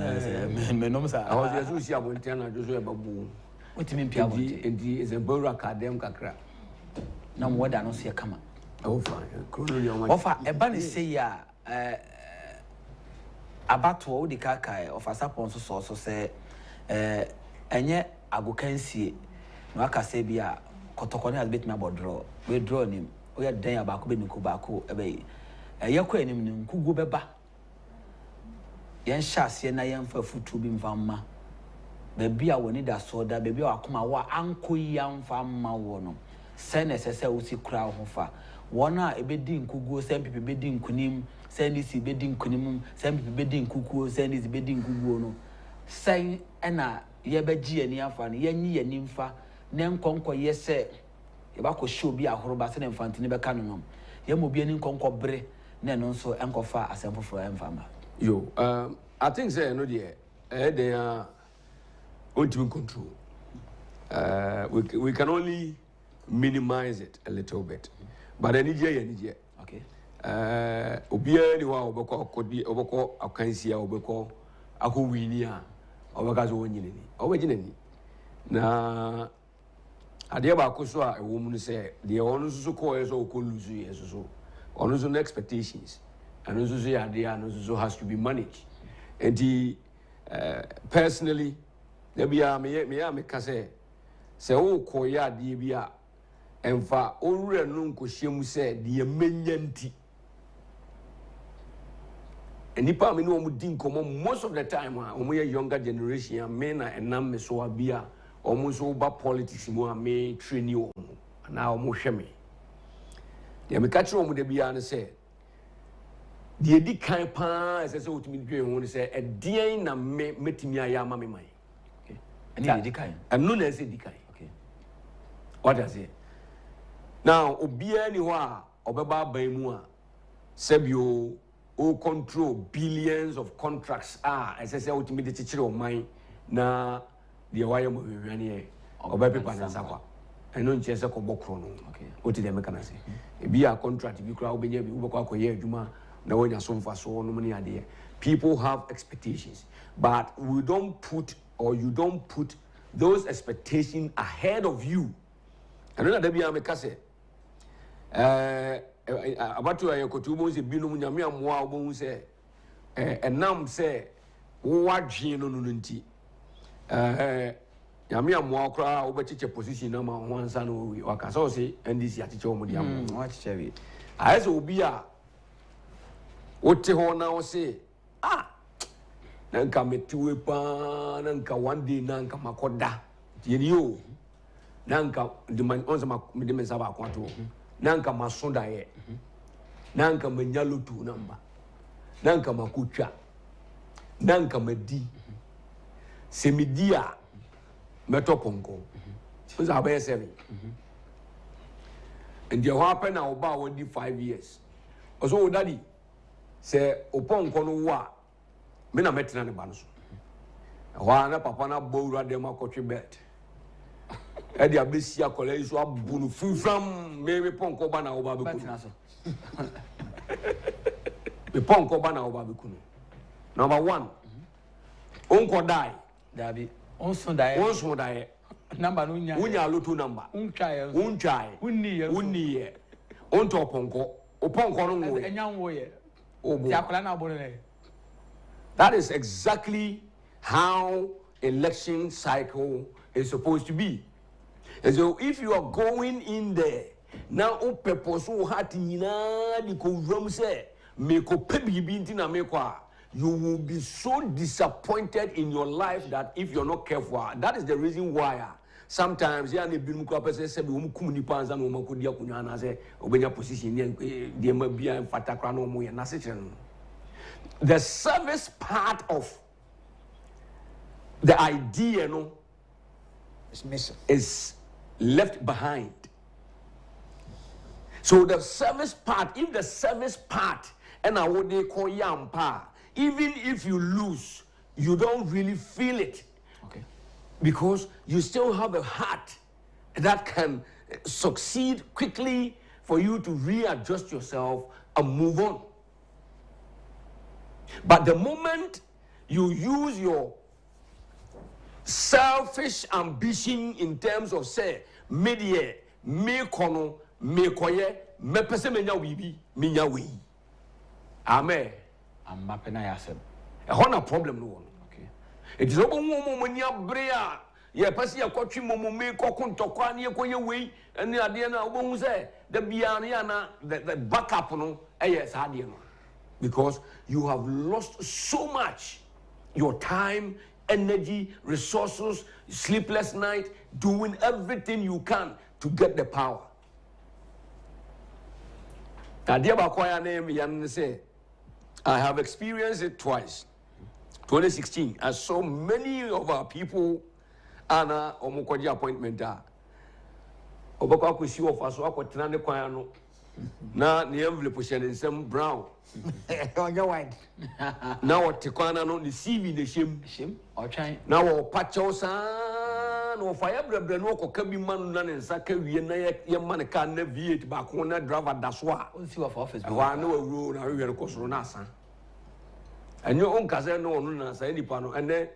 me nom sa awo ye so si abonten na jo so e babu otimi mpia abonten enti is a bora academ kakra na mo wada no so ye kama oh fine krono ni o ma ofa eba ne say ya abato o di kaka ofa sapon so say enye agokansie no aka say bia kotokone has bet me about we draw him we are den abako be niko bako ebe yakọ enim ni nkugo beba yen hyase na yen fa futu bi mfamma be bia woni da so da be bia akoma wa anko ya mfamma wo no se na sese wo si kura ho fa wona ebedi nkugo se mpipi bedi nkunim se ni si bedi nkunim se mpipi bedi nkukuo se ni si bedi nkugo no se na ye beji ani afa no yenyi yani mfa ne nkonko yese ye ba ko show bi ahoroba se ne mfantini be kanu no ye mo bi ani nkonko bre ne no so enkofa asempofo emfamba yo I think say no there they are ultimate control we can only minimize it a little bit but any year okay obia ni wa obeko akansia obeko akowini a obeka zo wonyine ni obegyinani na ade ba ko so a ewo mu no se de ono so ko eso ko luzu yeso so ono so no expectations and also so ade and also has to be managed and personally there be me ka se wo ko ya ade bi a emfa owura no nkohyem se de menyanti enipa me no mu din komo most of the time omo ye younger generation men na enam me so abia omo so ba politics mu ame train you na omo hweme de me catch omo de bia ne say de di kan pa ese se otimi dwen ho ne say edien na me metimi aya ma me man okay ani di kan anu na ese di kan okay what does it Now, obia ni wa obeba baimua sebio o control billions of contracts as I say ultimately teacher of mine na the wire mo hwani oba paper na sakwa eno nche se ko bokro no oti dem kana se e bi a contract bi kura obenya bi ubekwa akoye adwuma na wonya so mfa so no ne ade. People have expectations, but we don't put or you don't put those expectations ahead of you. And then there be a mekase abatu ayekotu bo se binu nyame amoa obo se enam se wadwe no no nti nyame amoa kra obechiche position na ma wansa no waka so se NDC atiche omo dia mo wachiche wi ayeso obi a wote ho na wo se nanka metiwe pa nanka one day nanka makoda yeni yo nanka de man onza de mensa ba kwato nanka masonda ye nanka manyalutu namba nanka makutwa nanka madi semidia metoponko onza ba 7 and you happen now about 5 years also daddy say oponko no wa me na metina ne ba no so wa na papa na bowura dem akotwe bet e dia besi akola iso abunu funfam me ponko ba na oba be kunu so me ponko ba na oba be kunu. Number 1 onko dai dabi onso dai number no unya loto number untwae unni ye onto ponko oponko no wo enya wo ye ti akola na aboro ne. That is exactly how election cycle is supposed to be. And so if you are going in there, now o purpose o heart nyina di ko wram say me ko pebi binti na me kwa, you will be so disappointed in your life that if you're not careful, that is the reason why sometimes ya ne binum ko person say be wo kum ni panza no ma ko dia kunwa na say obenya position de ma bia fatakra no mo ye na se kire. The service part of the idea no is missing, is left behind. So the service part, if the service part and what they call yampa, even if you lose, you don't really feel it. Okay. Because you still have a heart that can succeed quickly for you to readjust yourself and move on. But the moment you use your selfish ambition in terms of say media me kono me koye me pese me nya wibi me nya wi amen amma pena yasem e hona problem no one. Okay. It is obo mo ni abre a ye pese ye kwatwi mo me kokontokwa na ye koye wi ene ade na obo hu say the bia na na the backup no yes ade no. Because you have lost so much, your time, energy, resources, sleepless night, doing everything you can to get the power. Now, dear Bakwaya name, Yan say, I have experienced it twice. 2016, I saw many of our people ana omukwaji appointment a obakwa kwesi ofaso akwotena ne kwan no na ne envelope share nsem brown onya wide na wote kwana no ne CV ne shem otwan na wo pacho sa no fire brebre no koka bi man na ne nsa ka wie na ye man ka na V8 ba ko na driver da so a on see for office wa na wuro na we ko soro na asa enyo on kaze no onu na sa nipa no ene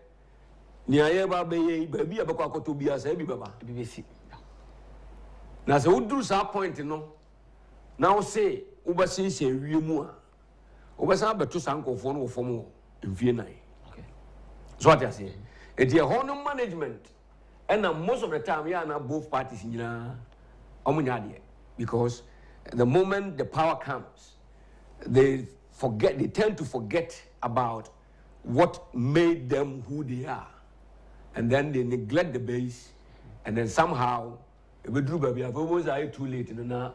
ni aye ba be ye ba bi abakwa akoto bi asa bi baba BBC na se uduru sa point no now say ubasinse wie mu a ubasa beto sankofo no fom mfie nan. Okay. So what you say it your honor management and most of the time yeah na both parties nyina omunya de because the moment the power comes they tend to forget about what made them who they are, and then they neglect the base, and then somehow if we do baby almost are too late in na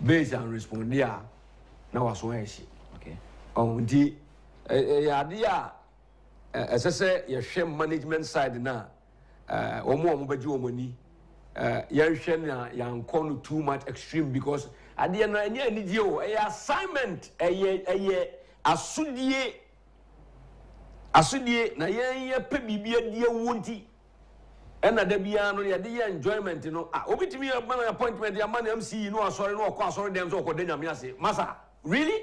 base and respond there now was one issue. Okay. On the idea as I say your shame management side na omo beji omoni yan corner too much extreme because at the end of the assignment asudie na ye pe bibia die wonti ena da bia no ye de enjoyment no obitimi man appointment ya man MC no asori no okọ asori dem so okọ nyame ase masa really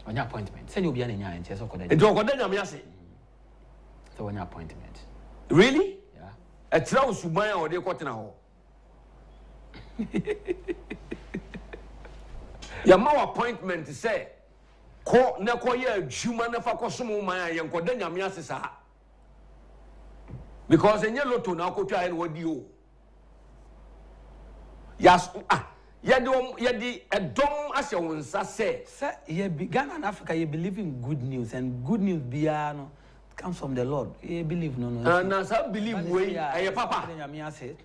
onya appointment say you obi anya ante so okọ nyame ase so onya appointment really yeah e tira osuban a ode kotena ho ya ma appointment say ko na ko ye adwuma na fa ko somo man ye nkoda nyame ase sa because enye loto na ko twa ye wodi o yas ye di edom ase wonsa say ye Ghana and Africa you believe in good news and good news bia no comes from the Lord you believe no na sa believe we eye papa nyame ase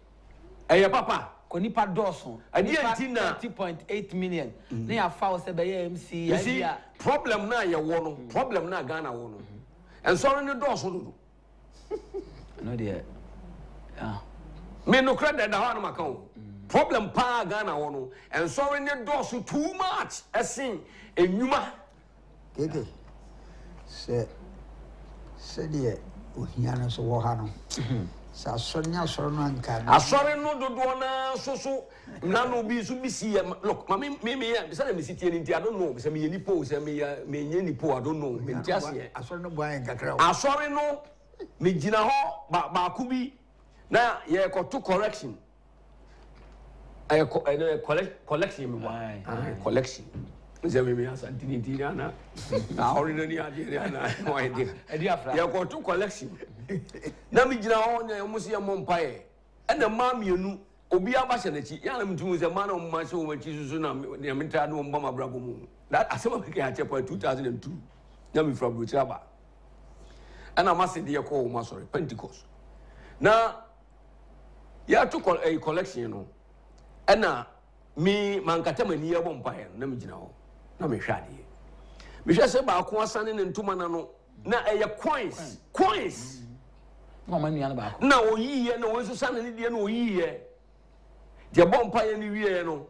eye papa Konipa Dawson, 30.8 million. They are foul say MC. You see, problem na ye wono, problem na Ghana wono. And sorry no Dawson. No dear. Me no credit the one account. Problem pa Ghana wono. And sorry no Dawson too much. Esin enyuma. Keke. Say dear, uhiana so wo ha no. Sa sonya soro no anka asore no dodo na so na no bi so bisi look me say me sitie ni I don't know say me yeni po say me yeni po I don't know me ntiase asore no buan kakra asore no me gina ho ba ku bi na ye ko to correction collection me wa collection say me asante ni na already na no idea ye ko to collection na mi gina ho nya mo se mo mpae e na ma mienu obi aba hye nachi ya na mtumu se ma na mo ma se o machi susu na me menta na mo ba mabrabo mu that asema ke ya chepo 2002 na mi from Buchaba ana ma se de ko mo sorry Pentecost na ya to a collection no e na mi mankata mani ya bo mpae na mi gina ho na me hwade mi hwe se ba ko asane ne ntuma na no na eye coins Mama ni ana ba ko na oyiye na wonso sana ni die na oyiye de bompa ye ni wie no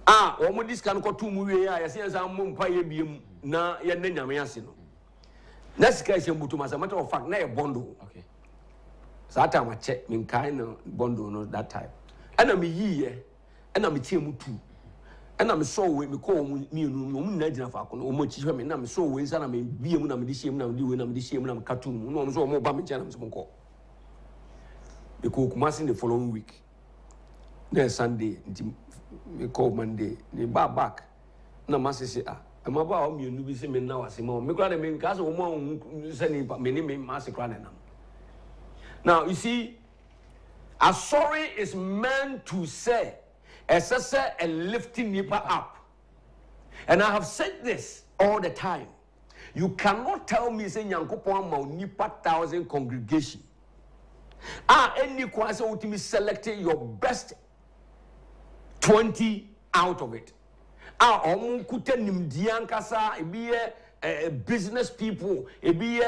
o mo diskan ko tu mu wie ya se yansa mo mpa ye biem na ye na nyame ase no na sika she mbutu masa matter of fact na ye bondo okay sa ta ma che min kai no bondo no that time ana me yiye ana me che mu tu ana me so we me ko mu no mu na gina fa ko no mo chi hwe me na me so we nsa na me bie mu na me di hye mu na me di we na me di hye mu na me katu mu no so mo ba me chana me so ko me ko kuma sin the following week na Sunday me call Monday ni back na ma se ama ba o mienu bi se me na wase ma me kra na me ka so mo se ni me ni me ma se kra na nam. Now you see, a sorry is meant to say and lifting neighbor up. And I have said this all the time. You cannot tell me say Nyankopon ma nipa 1,000 congregation. Any kwase ultimately selecting your best 20 out of it. Omu kute nimdian kasa ebi business people, ebi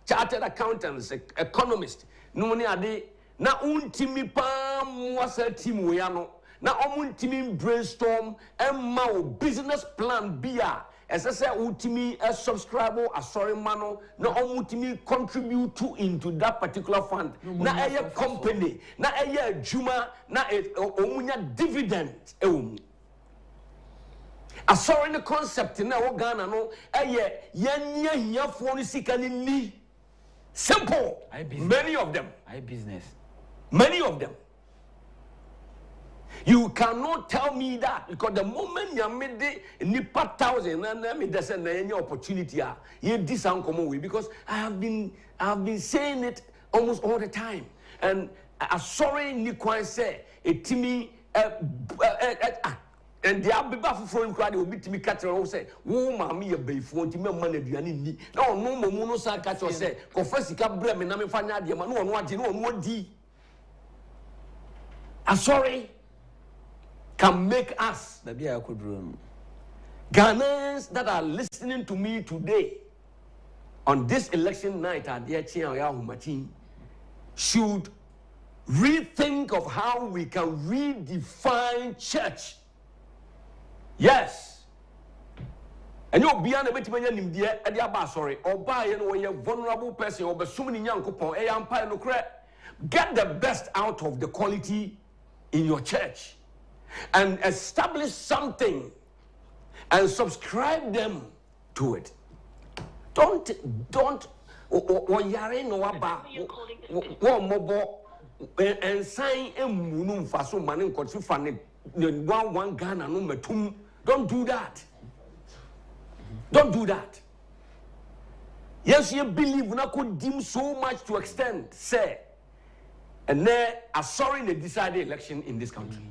chartered accountants, economists. No money ade. Na untimi pa mwasa timu ya no na omuntimi brainstorm emma o business plan bia esese untimi subscribe asori mano na omuntimi contribute to into that particular fund na eye company na eye adwuma na omunya dividend ewum asori the concept na wo Ghana no eye yanya hiafo no sika ni simple many of them Many of them. You cannot tell me that because the moment you made the nipa 1,000 and I mean there's any opportunity you this uncommon because I have been saying it almost all the time and I sorry ni kwan say a timmy and the abba for him cried will be to me catch or say wo mama be for to me man aduane ni no no sa catch or say confess ka blame na me fanya de ma no no di. Sorry can make us Ghanaians that are listening to me today on this election night at the should rethink of how we can redefine church. Yes. And you'll be on a bit when you're at the sorry, or buy a vulnerable person, or so many young couple, a empire no crack. Get the best out of the quality in your church and establish something and subscribe them to it. Don't when you're no aba one mobile and sign a munum faso manin kotu fane one Ghana no metum. Don't do that. Don't do that. Yes, you believe we not could deem so much to extend, say, and then sorry they decided election in this country.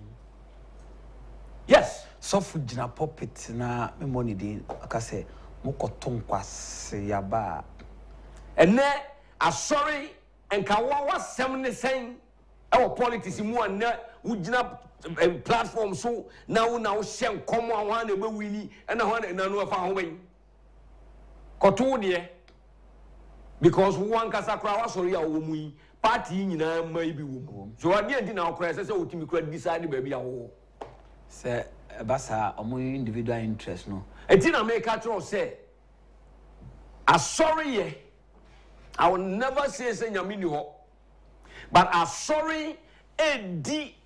Yes. So for jina puppet na me money di akase mokoton kwase yaba. And then sorry and kawawa 70 saying our politics mu and ujina platform so now share come one ebe wini and na one na no fa home. Koto de because one kasa kra wa sorry a wo mu party nyina mai bi wo. So ade enti na okra say otimi kra decide ba bi a wo. Say basa omo individual interest no. Enti na make catch say sorry I will never say nyame ni ho. But sorry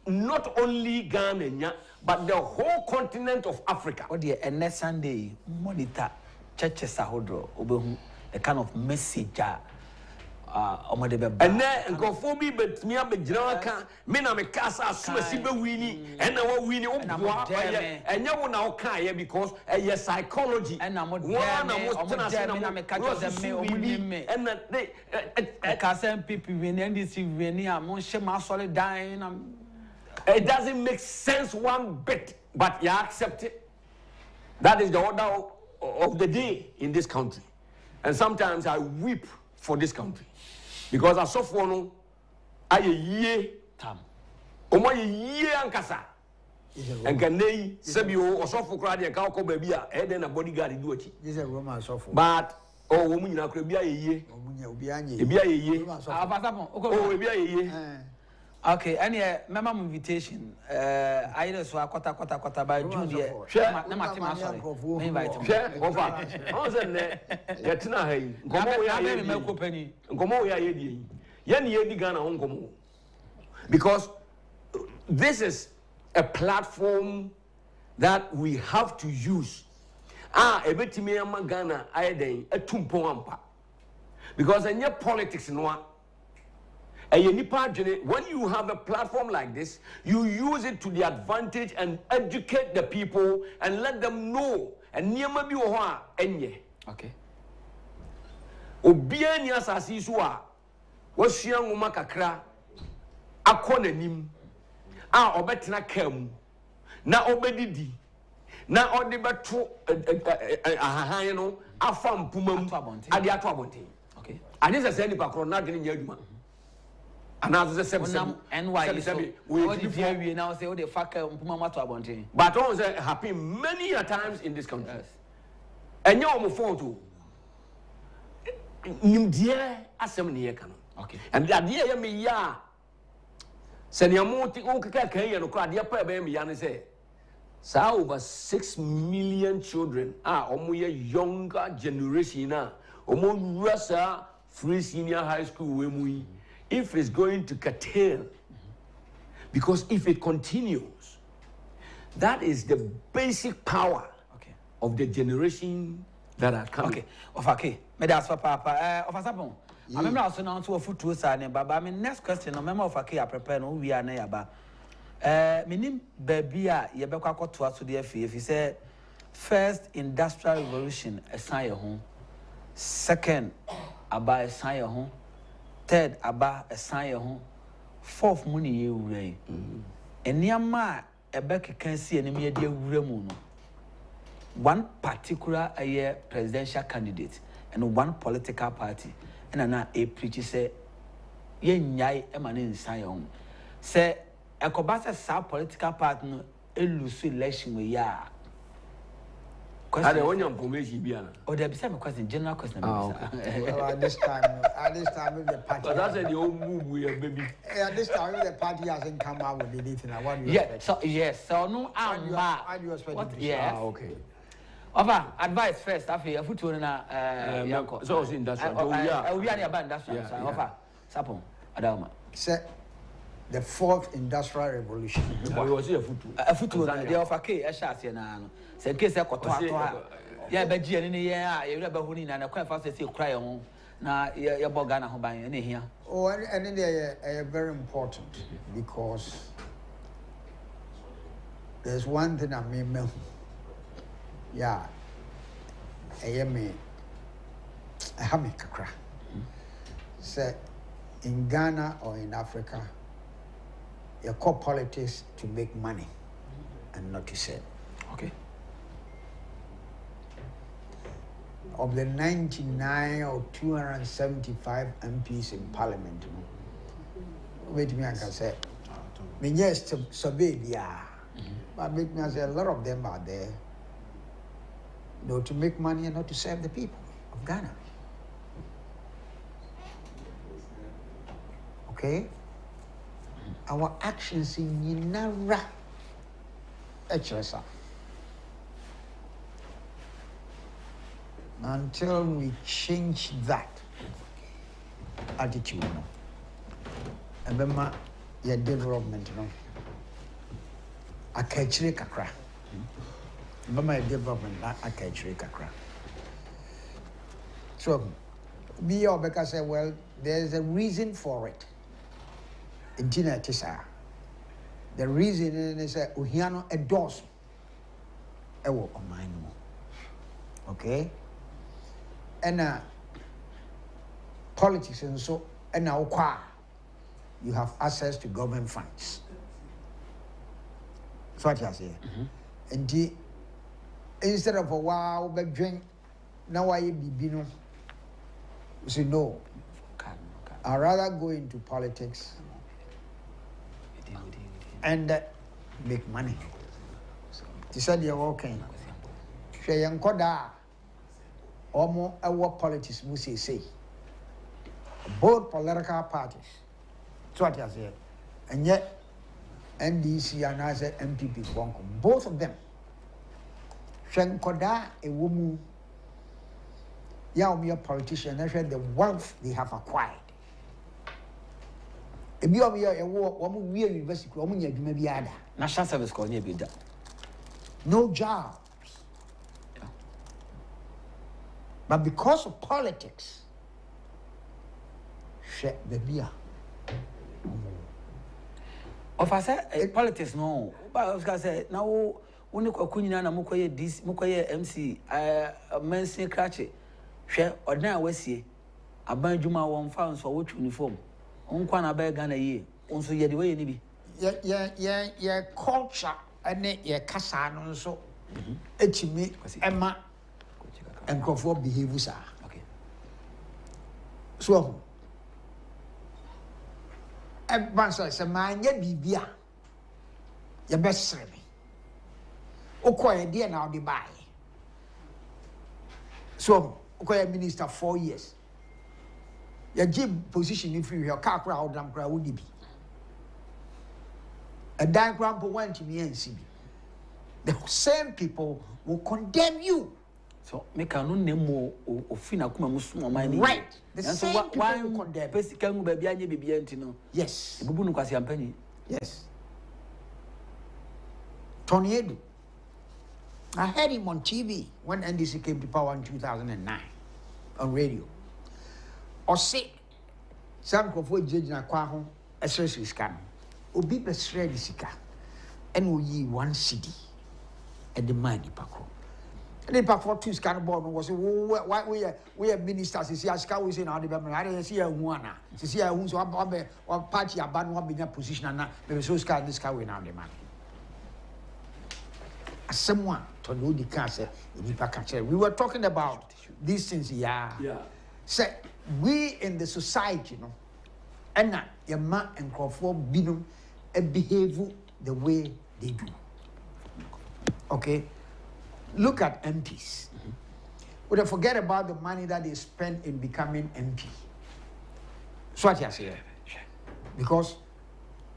not only Ghana but the whole continent of Africa. What the next Sunday monitor churches ahodro obehu the kind of message and then go for me but me abegyina ka me na me kasa asumasi be wini and na wa wini obua and you na o kan because yes psychology and na mo me catch them me and they kasa people win and this win am she ma solid dying. It doesn't make sense one bit, but you accept it. That is the order of the day in this country. And sometimes I weep for this country. Because I suffer no, I ye tam. Omo ye ankasa. And can they sebio or suffer crowd and cow baby and then a bodyguard do it. This is a Roman suffer. But oh woman you could be a ye. Be a ye. Oh be a ye. Okay, any member invitation. I just saw quarter by June. Share. No matter sorry. Invite him. Share. Over. How's it? Get na hey. Ngomo ya ye. Yen ye di Ghana ngomo. Because this is a platform that we have to use. Ebetimi ama Ghana ayeden etumpon ampa. Because enye politics no. When you have a platform like this, you use it to the advantage and educate the people and let them know. And niema bi wo ho enye. Okay. Obia ni asasi so a wasua ngoma kakra akọ nanim obetena kam na obedidi na ode beto ahahan no afa mpuma mu ade ato abonten. Okay. Ani se nipa kro na de nya adwuma. Another seven we now say, oh, the fuck, but also happen many a times in this country. Yes. And you're on the phone too. Dear, assembly, okay. And the idea, me, ya. Send your multi okay, and crowd, your baby, and say, so over 6 million children are younger generation now. Rasa free senior high school, if it's going to curtail, because if it continues, that is the basic power of the generation that are coming. Okay, me that's for Papa. Of Agyapong. I remember also now to a foot to a Baba. I mean, next question, no member of a I prepare no we are nearby. Meaning, baby, you better go to us to the FA. If you say, first industrial revolution, a sign home. Second, about a sign home. Third, aba a sign home. Fourth, money you ray. And near my a becky can see an immediate remoon. One particular presidential candidate and one political party, and another a preacher say, Yen yai emanin sign home. Say, a cobasa sa political partner, a loose election with ya. Question. I want information. Oh, there be some question, general question. Well, at this time, the party. But that's the old move we are, baby. At this time, the party hasn't come out with anything. I want you. Yeah. So yes. So no. Why do you expect? Yes. Okay. Over advice first. I feel foot on na. So it's industrial. We are about industrial. So over. Sapon. Adama. Say the fourth industrial revolution. We was here foot. A foot on. They offer K. A shot here now. Say case I got yeah, but Jenny, yeah, you never who in and a quite fast as you cry on. Now, you're Bogana who buy any here. Oh, and they are very important because there's one thing I mean, yeah, I have a kakra. Say in Ghana or in Africa, you call politics to make money and not to sell. Okay. Of the 99 or 275 MPs in Parliament, wait me, I can say, yes, survey, yeah, but make me say a lot of them are there, to make money and not to serve the people of Ghana. Okay, our actions in Yinara, HSR. Until we change that attitude, and then your development, a catchery kakra. But my development, a catchery kakra. So, be all because well, there's a reason for it. In Tina Tisa, the reason is that Uhiano endorse a work of mine. Okay. And politics and so and now you have access to government funds. That's what I say. And instead of a wow back drink, now I be no. You say no. I'd rather go into politics and make money. He said you're okay. Omo our politics must say both political parties. That's what I said. And yet NDC and I said MPP both of them. Shenkoda a woman a politician, I said the wealth they have acquired. If you are a war, university, National Service call near Bida. No job. But because of politics, the beer. Of I said politics no. But I was gonna say now when you Kunina Mukoye this Mukoye MC Mensi Cratchet, share or now we see a Banjuma one found for which uniform. Unkwana Ghana ye, also ye the way you be. Yeah, culture and your Casano so. Echimi Emma. And conform behaviors are okay. So, advance as a man, ye bibia, your best serve. Okay, dear now the buy. So, okay, minister 4 years. Your gym position if you your car crowd and crowd would be a diagram for one to me and see. The same people will condemn you. So make a no name more of Finakuma Muslim money. Right. The same people will condemn. Basically, baby, I be antino. Yes. Bubunu Kwasi penny. Yes. Tornado. I heard him on TV when NDC came to power in 2009 on radio. Or say, some of judge na kwaho, especially scan. Obi be shred sika, and we ye 1 cedi at the money pako. And the pack for 2 scan board was why we are ministers. See, I scan we say now the Bible. I didn't see a one. See, I who's one party abandon one being position and maybe so scan this car we now the man. As someone to know the cancer in the pack. We were talking about these things, yeah. Say we in the society, you know, and now your man and Crawford binum and behave the way they do. Okay. Look at MPs. We don't forget about the money that they spend in becoming MP. So what you say? Because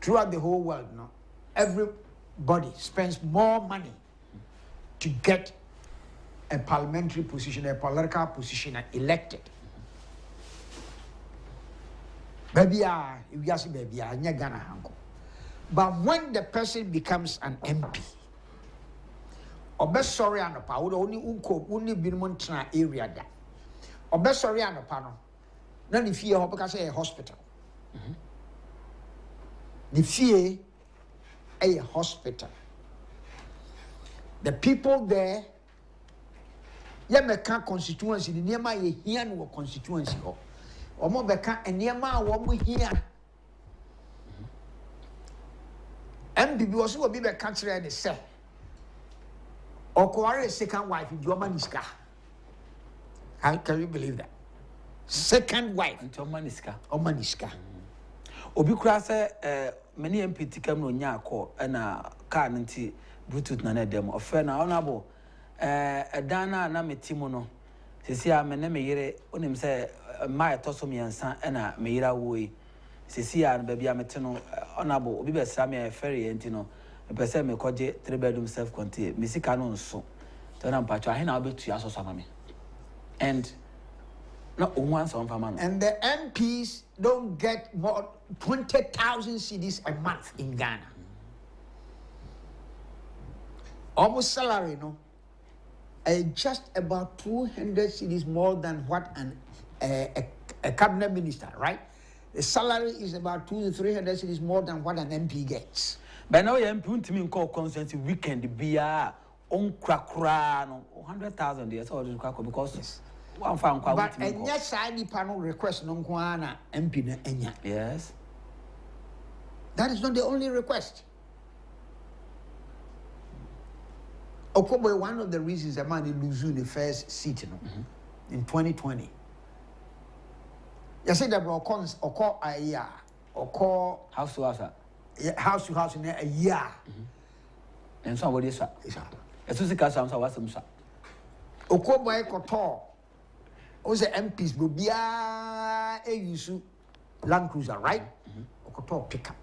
throughout the whole world, no, everybody spends more money to get a parliamentary position, a political position, elected. Baby, if you see baby, Ghana hanko. But when the person becomes an MP, or best sorry anopa, only minimum tra area that. Or best sorry anopa no. Then if you because a hospital. The fear a hospital. The people there, yeah, meka constituency, the near my here no constituency or more beka and near my one here. MPB was will be the country and say, or quarry a second wife in your maniska. How can you believe that? Second wife into maniska or maniska. Obi kura say many MP tikam no nya akọ na car nti bluetooth na na dem ofe na honorable dana na metimu no sisi a me na me yire onim say my tosom yansa na me yira wo yi sisi a ba bia mete no honorable obi be sra me ferry enti no me say me koje 3-bedroom self contained me sika no nso to na mpacho ahe na obetu asoso amame and no one son famano. And the MPs don't get more 20,000 cedis a month in Ghana. Almost salary, no? Just about 200 cedis more than what a cabinet minister, right? The salary is about 200 to 300 cedis more than what an MP gets. But now you MP to me call constituency weekend be on crackra no 100,000 years or because yes. But and yes, I need panel request no kwana MP na enya. Yes. That is not the only request. Okobo, one of the reasons a man lose the first seat in 2020. You say that occur a year, occur house to house. House to house in a year. And somebody is that. As soon as the cast was some. Okobo Kotor. Also MPs will be a use Land Cruiser, right? Okotor pickup.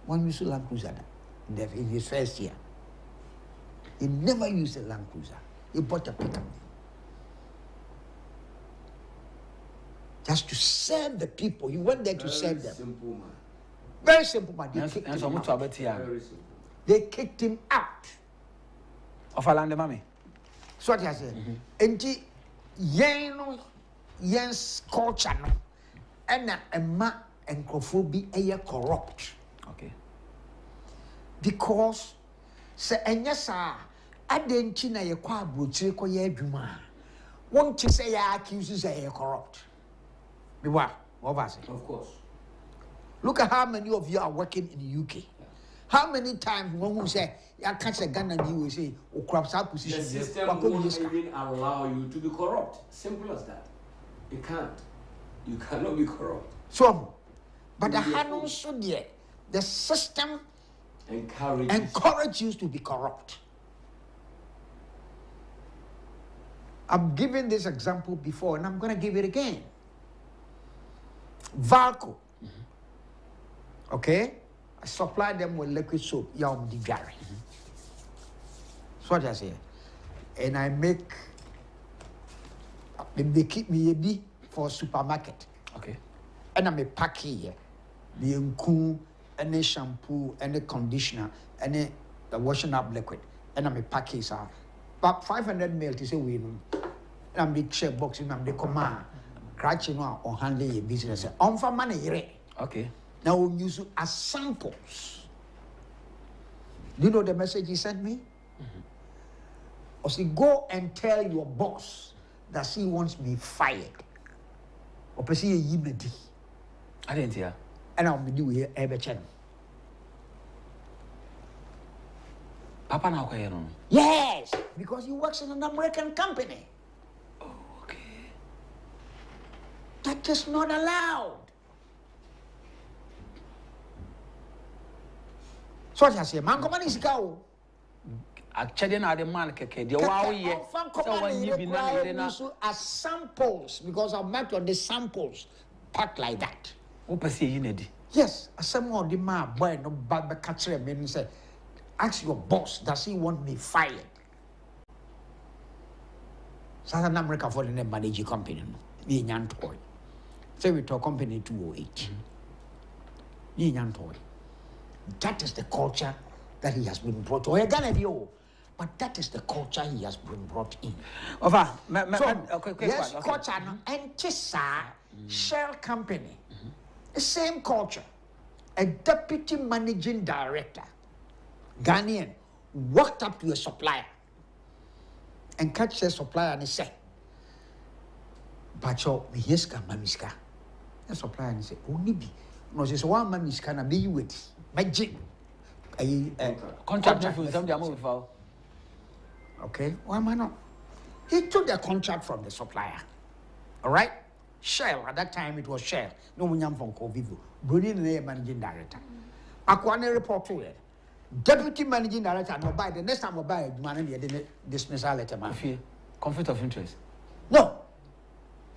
One use Land Cruiser in his first year. He never used a Land Cruiser. He bought a pickup. Just to serve the people. He went there to serve them. Simple, man. Very simple, man. They kicked him out. Very simple. They kicked him out. Of a land, mommy. So what I said. And yen's culture no, and a ma and crophobia corrupt. Okay. Because say enyasa adenti na ye kwa abrochire ko ye adwuma won ti say ya accuse say ye corrupt. Me wa say. Of course. Look at how many of you are working in the UK. How many times one who say I catch a gun and you will say oh corrupt position. The system won't even allow you to be corrupt. Simple as that. It can't. You cannot be corrupt. So, but the Hanon should the system encourages you to be corrupt. I've given this example before and I'm going to give it again. Valco. Okay? I supply them with liquid soap. So what I say. And I make, they keep me a bit for supermarket. Okay. And I'm a pack here. The unku, any shampoo, any conditioner, any the washing up liquid. And I'm a package. But 500 ml to say we know. And I'm the check box and I'm the command. Cratching on handling your business. On for money. Okay. Now we'll use it as samples. Do you know the message he sent me? Or say, go and tell your boss that she wants me fired. Or per se yimedi. I didn't hear. And I'll be doing here every channel. Papa now can you? Yes, because he works in an American company. Oh, okay. That is not allowed. So I say, man, come on, is go. Actually, na the man keke. The wow ye. So when you be na as samples because I've met on the samples packed like that. Yes, as some of the man boy no bad catcher me say, ask your boss, does he want me fired? Southern America for the managing company, the Nyan Toy. Say we talk company 208. The Nyan Toy. That is the culture that he has been brought to. But that is the culture he has been brought in. Yes, culture and Shell Company. The same culture. A deputy managing director, Ghanaian, walked up to a supplier and catch the supplier and say, Bacho, mihiska mamiska. The supplier and say, only be. No, says one mamiska na be with magic. Contract for some okay, why am I not? He took the contract from the supplier. All right? Shell, at that time it was Shell. No one from Covivo. Brilliant managing director. Akwane report to it. Deputy managing director, no buy the next time I buy a man the dismissal letter. Conflict of interest. No.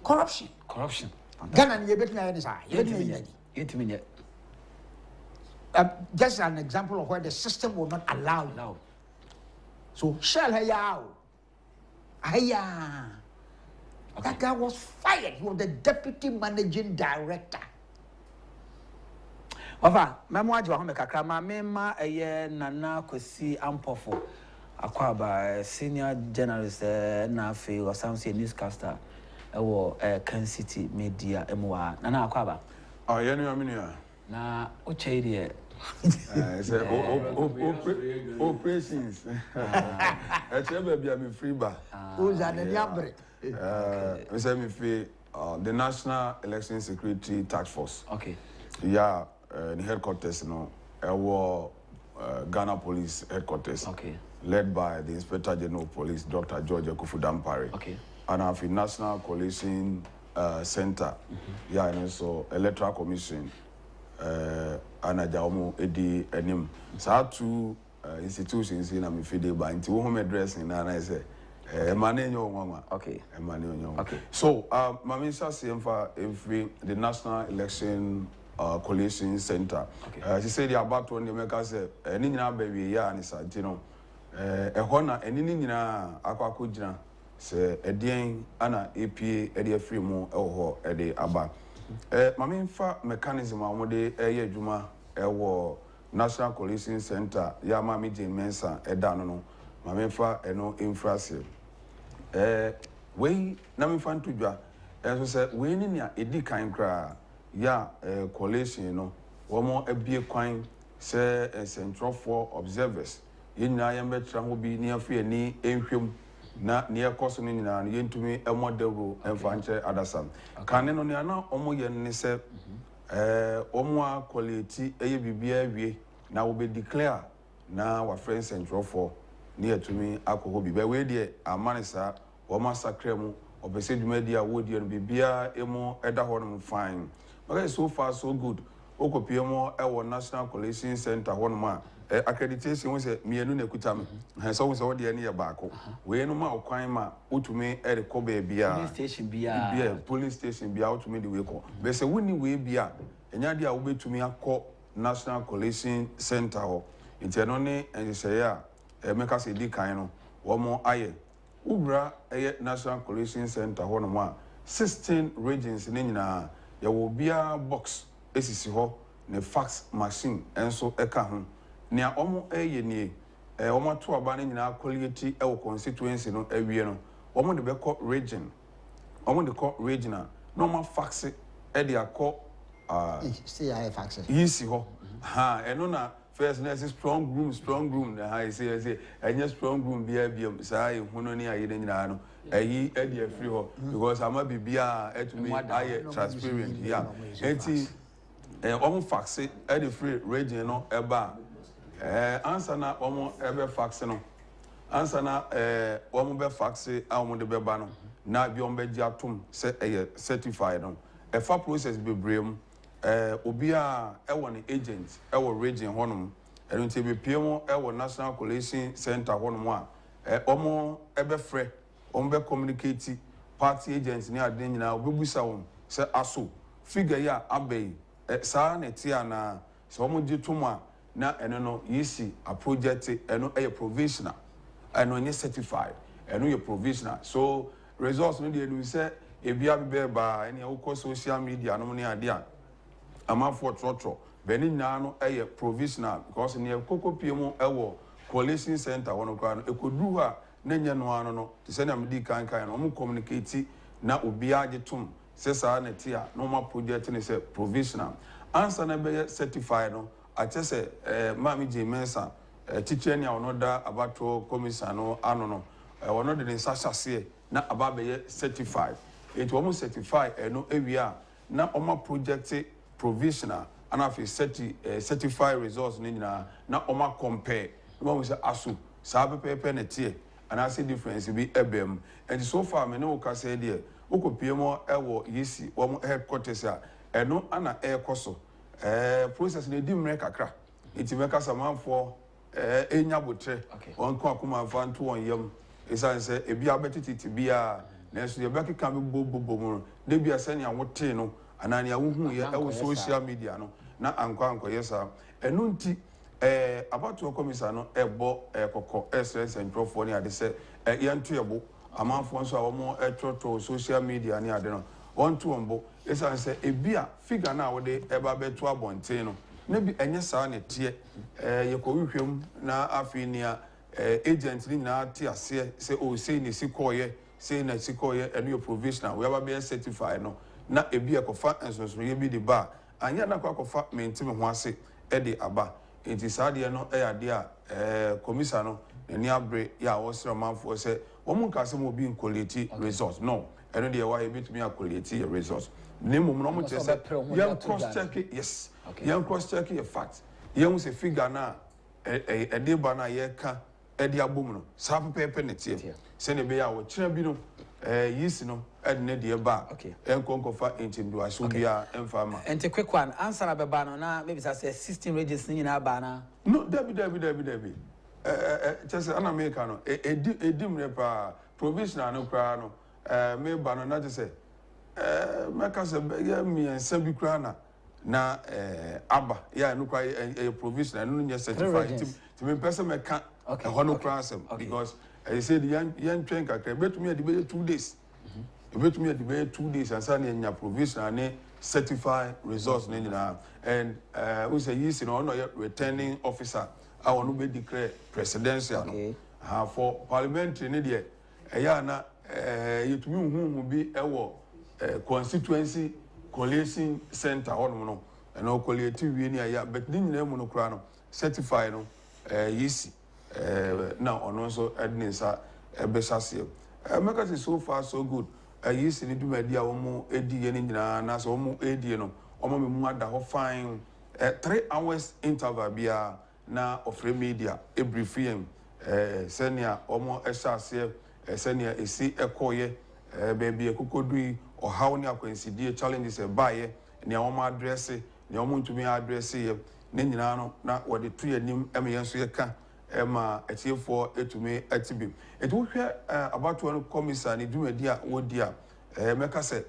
Corruption. Ghana, you bet me. Just an example of where the system will not allow you. So Shell that guy was fired. He was the deputy managing director. Ova, memoir jo kakra ma mema eye nana kwesi ampofo akwaba senior journalist na afi or some say newscaster ewo Kencity Media emwa nana akwaba. Ah, ye no aminu na uche ide say operations. Echebe bia me free ba. Who's at the liabre? We say me free the National Election Security Task Force. Okay. Yeah, the headquarters Ghana Police headquarters. Okay. Led by the Inspector General Police, Dr. George Akufo-Addo. Okay. And of the National Coalition Center. Yeah, and also Electoral Commission. And Agyapong edi enim. So two institutions in Amifide by into home address in and I say okay. Okay. So Mami Sasiemfa every the National Election Coalition Center. Okay. She said about one make say any nyina baby ya ni sa tino ehona eni nyina akwako gina se edien ana APA ede free mu eho ede aba. Mami mfa mechanism amode eye adwuma ewo National Coalition Center ya Mami Jane Mensa eda no mami mfa eno infrastructure we na me fan tudwa so say we ni nia edi kan kra ya coalition no wo mo abie kwan say central for observers yina ya metra ho bi ni afi ani enhwem na ne ekoso no nyina no yentumi emodero emfa nche adasam kan no ne na omo ye ne say omo a quality eye bibia awie na wo be declare na wa friend central for ni yetumi akoho bi ba we de amanisa wo massacre mu obese dwumadi a wodi no bibia emo eda ho no fine but so far so good okopie mo ewo National Coalition Center ho no ma accreditation we say mienu na kuta me so we say wodi ene ye baako we no ma okwan ma otumi e rekoba bia police station bia otumi de we ko be say woni we bia enya de a wo betumi akọ National Coalition Center ho nti no ne ense ya meka se di kan no wo mo aye ubra National Coalition Center ho no ma 16 regions ne nyina ya wo bia box esisi ho ne fax machine enso eka ho ne omo ni omo to aba ne nyina quality wo constituency no awie no omo de be ko region omo de ko regional no ma fax de akọ see I fax yisi ho ha eno na first na strong room na I say anya strong room bia say huno ni aye na nyina no ayi e dey free ho because ama bibia etumi aye transparent yeah enti omo fax e dey free region no eba answer na omo ebe fax no answer na omo be fax a omo de beba no na bi omo be gi atom say certified no e fa process be brem obia e won agent e wo region honum ɛno nti bepiem ɛwɔ National Coalition Center hɔ no mu a ɔmo ɛbɛfrɛ ɔmo bɛ communicate party agents ne ade nyinaa obebusa wɔn sɛ aso figure yi a abɛyi saa na ɛte ana sɛ ɔmo gye tom a na ɛno no yisi a project ɛno ɛyɛ provisional ɛno nyɛ certified ɛno yɛ provisional so results no deɛ no sɛ ebia bɛbɛ ba ɛne ɛwokɔ social media no ne ade a amanfoɔ trɔtrɔ bɛni nyinaa no ɛyɛ provisional because ne ɛkɔkɔ pie mu ɛwɔ coalition center hɔ no koraa no ɛkɔduru a na nyɛ no ano no te sɛ na medi kankan no ɔmo communicate na obiara gye tom sɛ saa na ɛte a na ɔmo project ne sɛ provisional ansa na bɛyɛ certified no akyɛ sɛ maame gye mensa teacher ni a ɔno da abato commission no ano no ɔno de ne nsa hyɛseɛ na aba bɛyɛ certified eti ɔmo certify ɛno ewia na ɔmo project provisional ana afei certified results ne nyinaa na ɔmo compare na ɔmo sɛ aso saa pɛpɛɛpɛ na teɛ anaasɛ difference bi ɛbɛm and so far me ne wo ka sɛ deɛ wokɔpie mu ɛwɔ yesi wɔn headquarters a ɛno ana ɛrekɔ so process na edi mmerɛ kakra eti mɛka samanfoɔ enya botrɛ wɔn kɔ akoma afa nto wɔn yam esan sɛ ebi abɛtete bia na nso yɛ bɛkeka bi bobo mu no de bia sɛ nea wotee no anaa nea wohu yɛ ɛwɔ social media no na ankɔ yɛ saa ɛno nti abatoɔ komisa no ɛbɔ kɔkɔ ɛsrɛ nkrɔfoɔ ne ade sɛ yɛnto yɛbo amanfoɔ nso a wɔn ɛtrɔtrɔ social media ne ade no wɔnto wɔn bo esan sɛ ebi a figure na wɔde ɛba bɛto abɔnten no ne bi ɛnyɛ saa ne teɛ yɛkɔ hwehwɛm na afei nea agent ne nyinaa te aseɛ sɛ o sei ne si kɔɔyɛ sei na si kɔɔyɛ ɛno yɛ provisional wɔyaba bɛyɛ certified no na ebi ɛkɔfa nsonsonoyɛ bi de ba anyɛ na akɔfa mɛntimi ho ase ɛde aba enti saa deɛ no ɛyɛ adeɛ a komisa no n'ani abere yɛ a wɔsrɛ ɔmanfoɔ sɛ wɔn nka sɛ mo bi nkoleti results no ɛno deɛ wɔayɛ bitumi akoleti yɛ results ne mmom no wɔn kyerɛ sɛ yɛn cross check yes yɛn cross check yɛ fact yɛn sɛ figure na ɛde ba na yɛka ɛde abom no saa pɛpɛɛpɛ ne teɛ sɛ ne bɛyɛ a wɔkyerɛ bi no yisi no ɛde ne deɛ ba ɛnkɔnkɔfa ntimduaso bia ɛmfa ma enti quick one answer na bɛba no na maybe say 16 regions ni nyinaa ba na no dabi kyɛ sɛ ana meka no ɛdi mmerɛ paa provisional no koraa no meba no na kyɛ sɛ mɛka sɛ bɛyɛ mmiɛnsa bi koraa na aba yɛ no koraa ɛyɛ provisional ɛno no nyɛ certified nti mempɛ sɛ mɛka ɛhɔ no koraa asɛm because I said young train kakra betumi ade bɛyɛ 2 days betumi ade bɛyɛ 2 days ansa na nya provisional ne certified results ne nyinaa and we say yes no no returning officer I want to be declare presidential no for parliamentary ne deɛ ɛyɛ na yɛtumi hu bi ɛwɔ constituency coalition center hɔ no ɛno coalitive wie ne ɛyɛ but ne nyinaa mu no kora no certified no yes now on also adnesa ebesase make say so far so good yes ni do media omo edi ye ni nyina na so omo edi no omo me mu ada ho fine 3 hours interval bia na ofre media e brief yem senia omo esase senia esi ekoye baby ekokodui ohaw ni akwansidie challenges e baye ne omo address ne omo ntumi address ye ne nyina no na wode to yanim emeyen so ye ka ema etiefo etumi etibi etu hwe abato no commissioner ni dumadi a wodi a meka se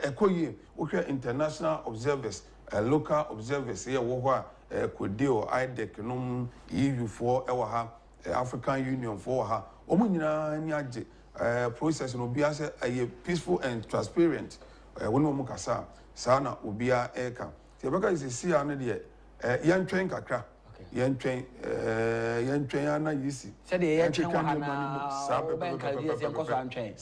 ekoye wo hwe international observers local observers ye wo ho a kodeo idec no EU for ewa ha African Union for ha omo nyina ni age process no bia se peaceful and transparent woni omo kasa saa na obia eka ti beka is see ane de yantwen kakra yantwen ana yisi said the yantwen wana bank ideas yankoso antwen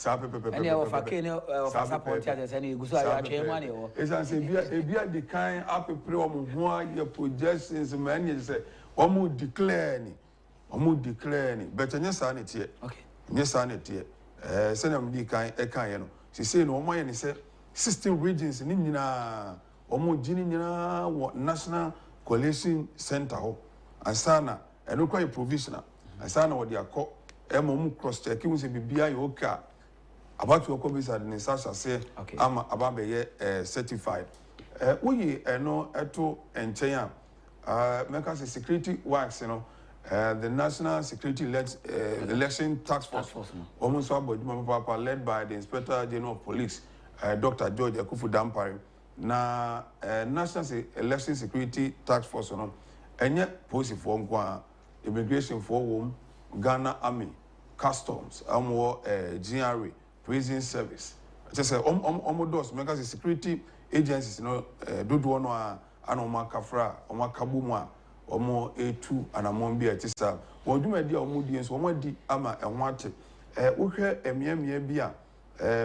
ene o fake ne o support ya say ne guso ayatwen ma ne o esan se bia de kan apepre o mo ho ya projections man ye say o mo declare ni but nya sa ne tie nya sa ne tie se na mdi kan e kan ye no se say no o mo ye ne say 16 regions ni nyina o mo gini nyina wo national coalition center ho asana eno kwa provisional asana wo de akọ mu cross check wu se bibia ye oka abatu ko bisa de sasa se ama ababe ye certified wo yi eno eto enchen a make us a security works, you know, the National Security Election Task Force, almost papa led by the Inspector General of Police, Dr. George Akufo-Addo. Na National Election Security Task Force, you know, and yet police for immigration for whom Ghana Army, Customs, GRA, Prison Service. Just say those make us a security agencies, you know, do one anoma kafra, oma kabuma, omo A2 and among be at this time. What do my dear Omudians, one di ama and want it? Uke bia,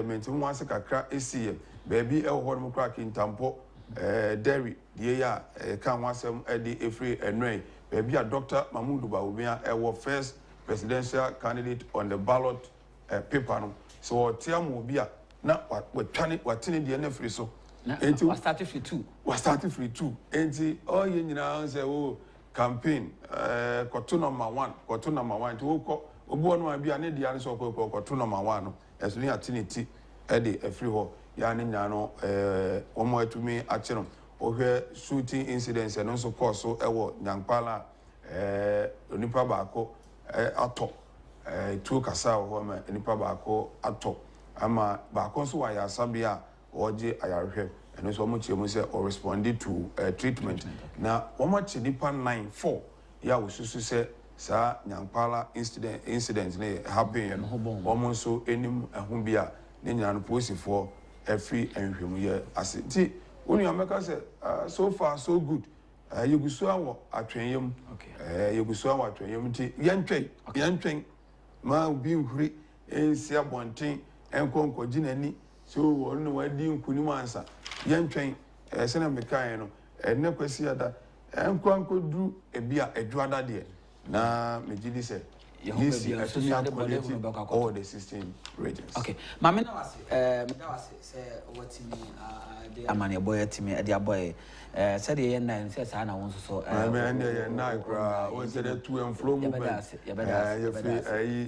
maintain once a crack ACM, baby, a hormone crack in Tampo, dairy, dear, can once a free and ray, baby, a Dr. Mahmoud Baumia, our first presidential candidate on the ballot paper. So, Tiamu Bia. Now, what turning the NF so? Was started free too. Was started free too. And all you know, say, oh, campaign, cartoon number one, to go, Obuano might be an Indian so called cartoon number one, as we are tinity, Eddie, a free hole, Yanino, one more to me at Channel, or shooting incidents and also cause so, young Pala, Nipa Bako, Ato, two Casao, woman, Nipa Bako, Ato. Ama ba konso wa ya sabia oje ayarhwe eno so mo chiemu se or responded to treatment na omo chi nipa 94 ya wosusu se sa nyampala incident ne happen no omo so enim ehun bia ne nyano posifo every enhwemu ye ase ti onu ameka se so far so good yegusu awo atwenyem yegusu awo atwenyem ti yentwen ma obi nhuri ensia bonten enkonko jinani so wonu wadi nkunimu ansa yentwen sena mekan no enne kwasi ada enkonko dru ebia adwada de na megidi se yes all the 16 regions. Okay, mama na wase say what me dey amane boy timi dey boy say dey yen na say sa na won so me dey na kra won say the to and flow movement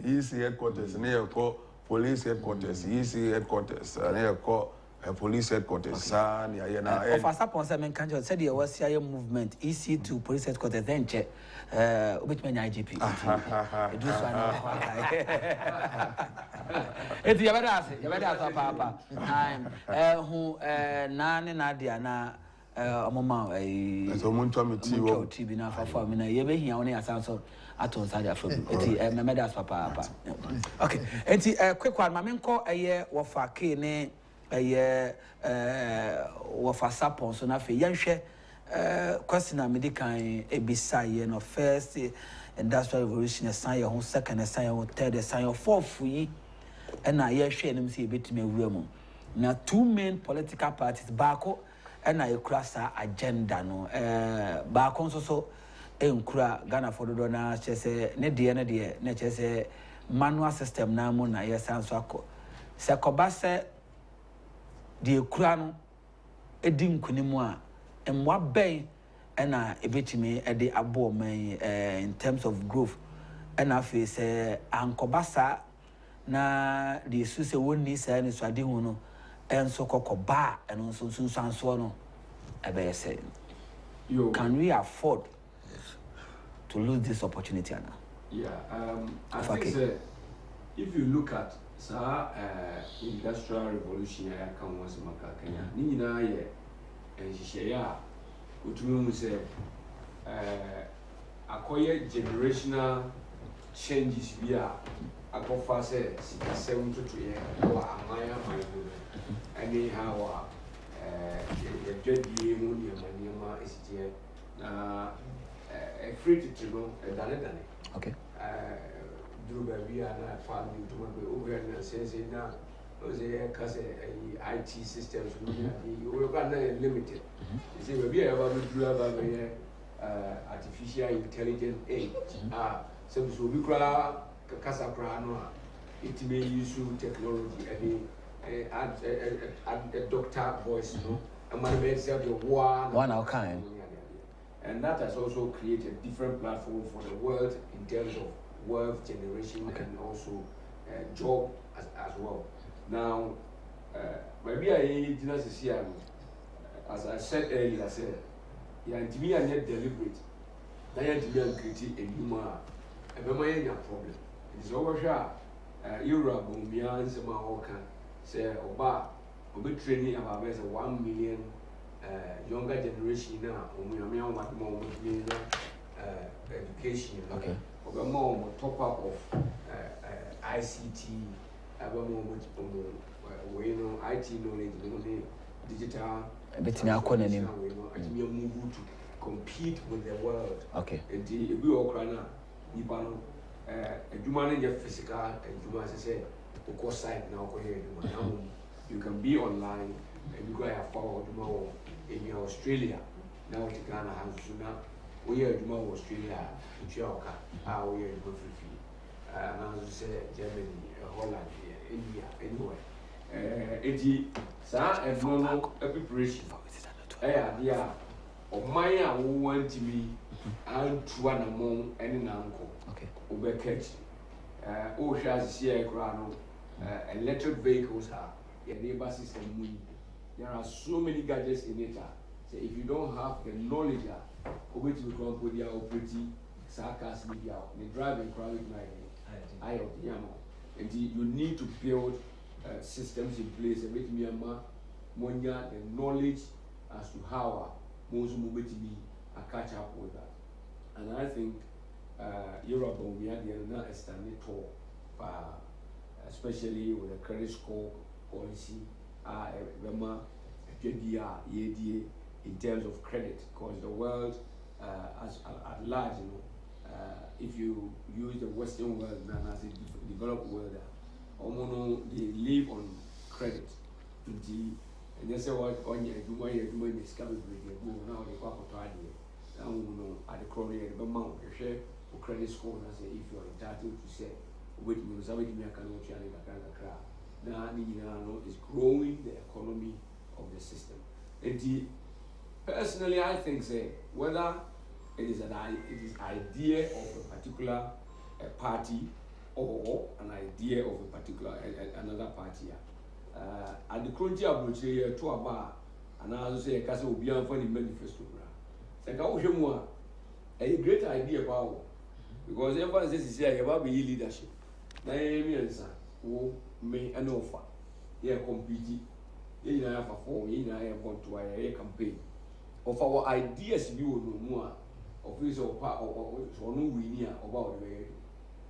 easy headquarters ne yako police headquarters, easy headquarters, and police headquarters. San, yeah, of us upon some country said there was a movement, easy to police headquarters, then check, which means IGP. It's your better, Papa. Time, who Nani Nadia, a moment, a someone told me TV now for me. You may hear only a sound so. I told Sadia from Medas Papa. Okay, and a quick one, Mamenko a year of a cane, a year of a sapon, so nothing. Yanshe, question a medical a beside of first industrial revolution, a sign of second, a sign of third, a sign of fourth free, and I hear share them see a bit me women. Now, two main political parties, Bako and I cross our agenda, no, Bako so. Enkura Ghana for the na chese ne de na chese manual system na mu na yesan so akọ se koba se de ekura no edi nkunimu a emwa ben na ebetimi e de abo man in terms of growth na fe se ankoba sa na de su se woni sa ni so ade hu no enso kokoba eno so sunsanso no ebe se can we afford to lose this opportunity, Anna? Yeah, I think if you look at industrial revolution, I can once maka Kenya. Nina ye, and Shaya, Utumu say, acquire generational changes via a confessor, 7 to 3 years, or Amaya, my anyhow, a dread year, Manima is here. Free to know a dane. Okay. Do baby and I found you to over and says it now. Those IT systems, you will run limited. You see, we are about to do artificial intelligence age. So we cry Casaprano, it may use technology, a doctor voice, no, and my bed said the one of kind. And that has also created a different platform for the world in terms of wealth generation and also job as well. Now, maybe I did not see, as I said earlier, yɛntumi anyɛ deliberate na yɛntumi ankiriti adwuma a ɛbɛma yɛnya problem nti sɛ wobɛhwɛ a yɛwura bɔmmia nsɛm a wɔka sɛ ɔba a ɔbɛtraining about bɛsɛ 1 million younger generation na ɔmunyame a ɔmadoma ɔmɔtumi na education ɔbɛma ɔmɔ top up of ICT ɛbɛma ɔmɔ wei no IT knowledge no ne digital ɛbɛtumi akɔ n'anim atumi move to compete with the world nti ebi wɔ kora no a nipa no adwuma no nyɛ physical adwuma sɛ sɛ wokɔ site na wokɔyɛ adwuma na mmom you can be online ebi kora yɛafa wɔ adwuma wɔ ebi Australia na wote Ghana ha nso na woyɛ adwuma wɔ Australia a wotua wo ka a woyɛ adwuma firifiri na nso sɛ Germany Holland India anywhere eti saa ɛno no preparation ɛyɛ adeɛ a ɔman a wɔwɔ ntumi antu anamɔn ɛne nankɔ wobɛka akyi wohwɛ asisi a ɛkoraa no electric vehicles a yɛde ba system mu yi there are so many gadgets in it so if you don't have the knowledge a wobɛtumi kora mpo de a operate saa cars ne bi a ne driving koraa bɛtumi ayɛ ɔde ama nti you need to build systems in place bɛtumi ama monya the knowledge as to how most mobile catch up with that. And I think Europe we are not a standing tall, especially with the credit score policy, in terms of credit, because the world at large, you know, if you use the Western world and as a developed world, they live on credit. And they say what on your doing is coming with your go now the Quacotardi. Now at the Crowley and the Mount, you share for credit score and say if you're entitled to say, which means everything you can now is growing the economy of the system. And personally, I think say whether it is idea of a particular party or an idea of a particular another party. At the current approach here to a bar, and I also say a castle will be on funny manifesto. So, a great idea about because everyone says here about be leadership. Names who may an offer. Here competing, you know, have a form, you know, I want to a campaign of our ideas. You know more of this or part or no we near about the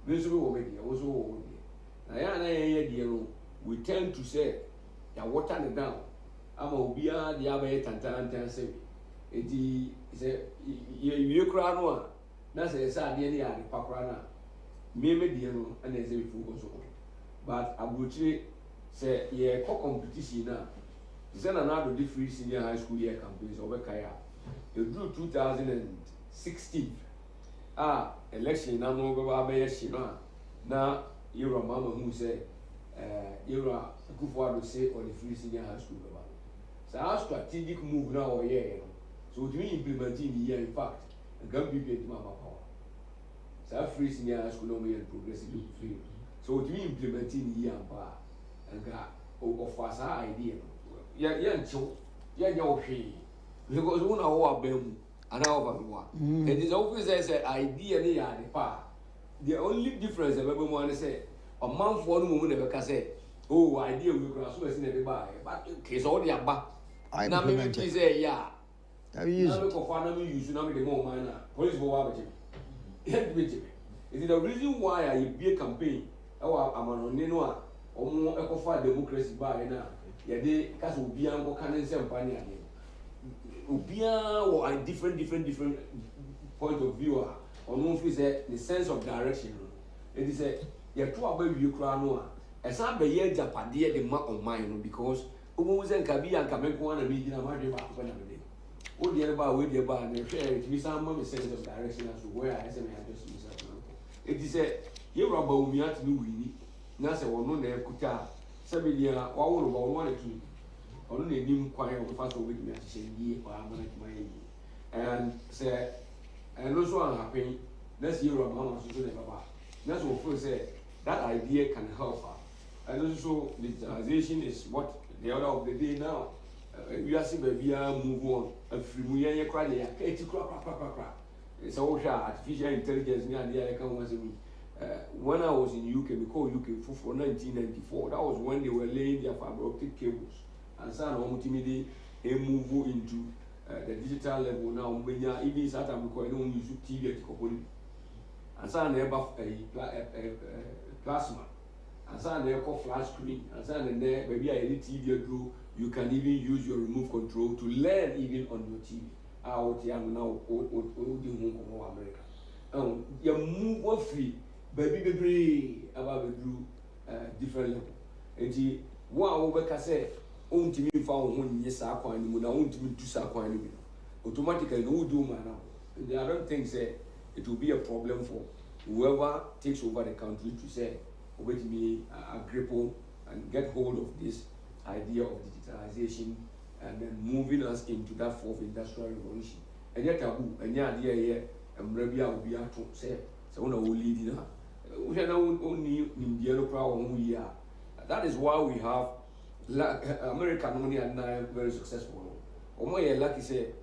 this will be also. I we tend to say, "Ya water it down." I'm a beer, the other tantan say, "It is you crown one." That's a sad idea, the paprana. Maybe the and there's a food also. But I would say, "Yeah, competition now." It's another different senior high school year campaigns over Kaya. You drew 2016. Election now over Shima. Now you're a mama who said. Akufo-addo say on the free senior high school level. So our strategic move now or year. So to implementing the year in fact, and can be paid power. So free senior high school only and progressively free. So to implementing the year and power and offer us our idea. Because one our bem and our one. It is always as an idea the power. The only difference I ever want to say. A month for one woman never can say, "Oh, idea we can also see never buy." But case all the abba. Now maybe say, "Yeah." Now look for farmer use now the more minor. Police will have it. Is it the reason why I be a campaign? Oh, I'm on Ninoa or more eco democracy by now. Yeah, they cast Ubian or Canon Sampania. Ubia or a different point of view on one the sense of direction. It is a yɛ to aba wie kura no a ɛsan bɛyɛ japadeɛ de ma ɔman no because ɔmo sɛ nka bi anka mɛko ana bi gyina ma de ba ko na me de o deɛ ba we deɛ ba na hwɛ it be some more sense of direction as to where I say me address myself now it is a you raba umia to no wini na sɛ wɔno na ɛkuta sɛ be dia wa wo no ba wo na tu ɔno na enim kwan o fa so we me ahyehyɛ yie kwa amana kuma yie and sɛ ɛno so an happen na sɛ you raba ma so so na baba na so for say that idea can help her. And also, digitalization is what the order of the day now. we are seeing baby move on a free muya cry ya keti crack. So artificial intelligence near the can was when I was in UK, we call UK for 1994. That was when they were laying their fiber optic cables. And so now ultimately they move into the digital level now. When you even start to don't use TV at Kopoli. And so they have a plasma. And so they have flash screen. And so there maybe a TV go. You can even use your remote control to learn even on your TV. Out here now, America. You move one free. Baby about different level. And one over say, own to me found one yes, I find when I want to do so. Automatically, no do man now. I don't think say it will be a problem for whoever takes over the country to say, wait me a grapple and get hold of this idea of digitalization and then moving us into that fourth industrial revolution. And yet, taboo, and yeah, idea here, and maybe I will be able to say, so I will lead in her. We are now only in the crowd we are. That is why we have American only and now very successful. Like say,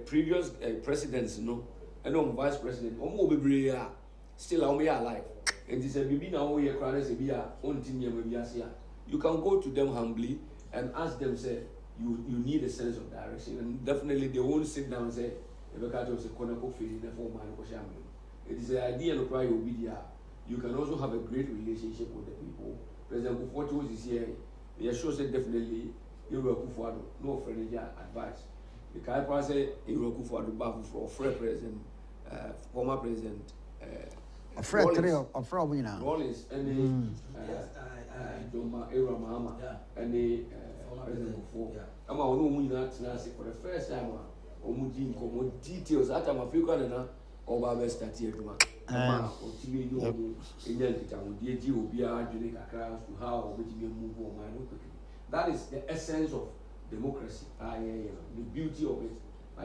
previous presidents, and vice president, still alive. And this is a now we are crying as you can go to them humbly and ask them, say, you need a sense of direction. And definitely they won't sit down and say, it is the idea of prior media. You can also have a great relationship with the people. President Akufo-Addo is here. He shows that definitely akufo-addo, no friendly advice. The Kai say akufo-addo for president, former president. Rollins and Joma Era Mahama and the President Akufo. I'm for the first time. More details at Africa over start here to how move on. That is the essence of democracy. The beauty of it. I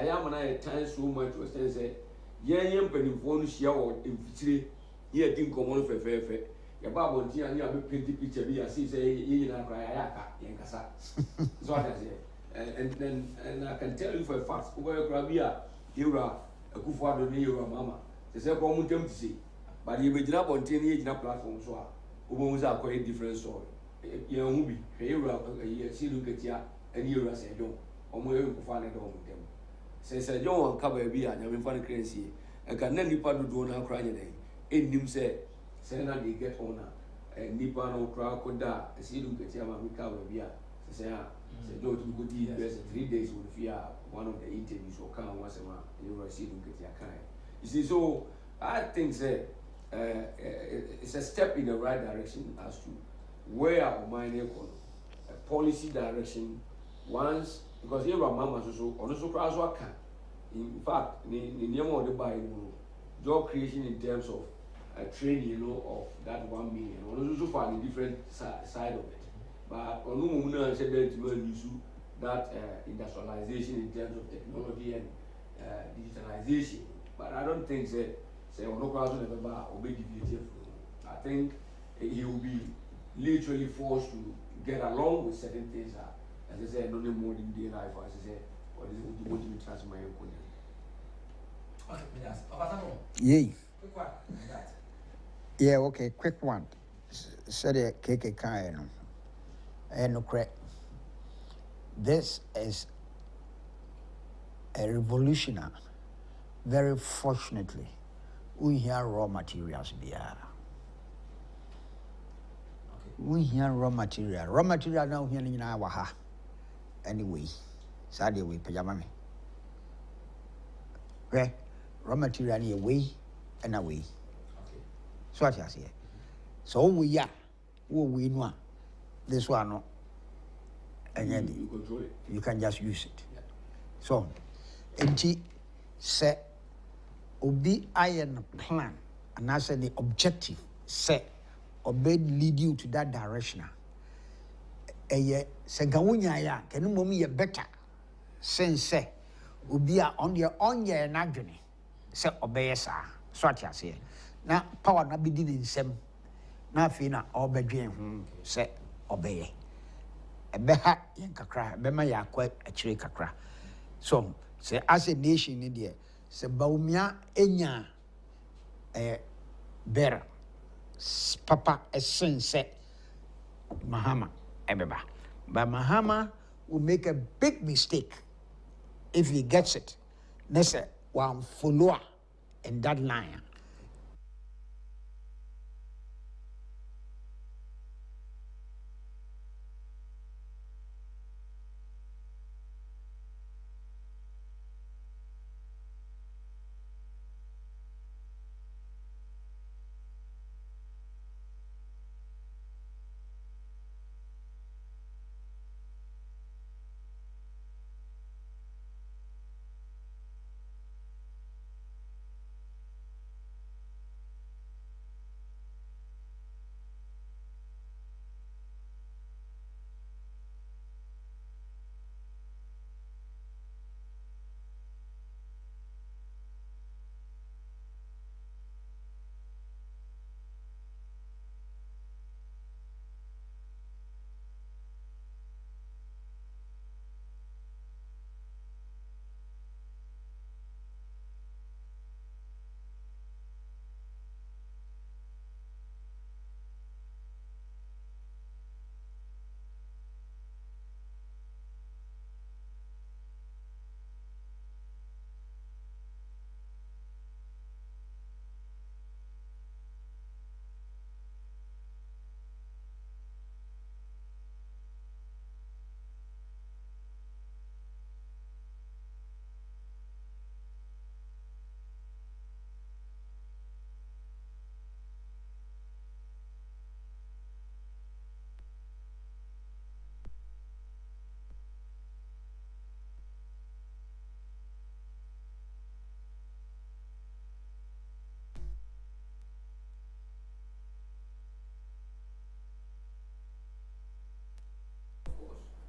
am at times so much to extend say, young penny share or infiltrate here didn't come on for fair. Your Bible and you have a painted picture. I see say, you know, cry, Yankasa. So I say, and I can tell you for a fact, over Grabia, Hira, akufo-addo ne Yoruba mama. They say, come to see. But you will not continue in a platform, so we are quite different story. You know, be Hira, see, look at ya, and Yoruba say, don't, or more to find it on with them. Since I don't cover a beer, and I'm in funny crazy, I can then Nipa do not cry today. In him say, Sena they get honor, and Nipa no crowd could die, see, look at ya, we cover beer. Say, don't you go to 3 days with fear. One of the interviews will come once a month. You will see them get your kind. You see, so I think it's a step in the right direction as to where our mind is going. A policy direction once because here are mamas also cross work. In fact, in the amount of buy job creation in terms of training, of that 1 million. Also find a different side of it. But on no said that industrialization in terms of technology and digitalization. But I don't think say no person ever obey the I think he will be literally forced to get along with certain things. As I said, no more in day life. As I said, what is it what you transfer my Yay. Yeah, okay, quick one. Said it KK Kaino. And no correct. This is a revolutionary. Very fortunately, we hear raw materials there. We hear raw material. Raw material now here in our ha. Anyway, Saturday we pajama me. Okay, raw material here way and away. So what I say. So we are, we know this one no. And then you control it. You can just use it. Yeah. So, NT set obi iron plan and I said the objective set obey lead you to that direction. Eye senkawunya ya kenu momi ye better sense obi a on your n'adwene se obey sa so atiase na power na be di nsem na afi na obedwen ho se obey ebeha yen kakra bema ya akwa achire kakra. So say as a nation in there say Bawumia enya better papa essence Mahama ebeba. But Mahama will make a big mistake if he gets it. Let's say one follower in that line.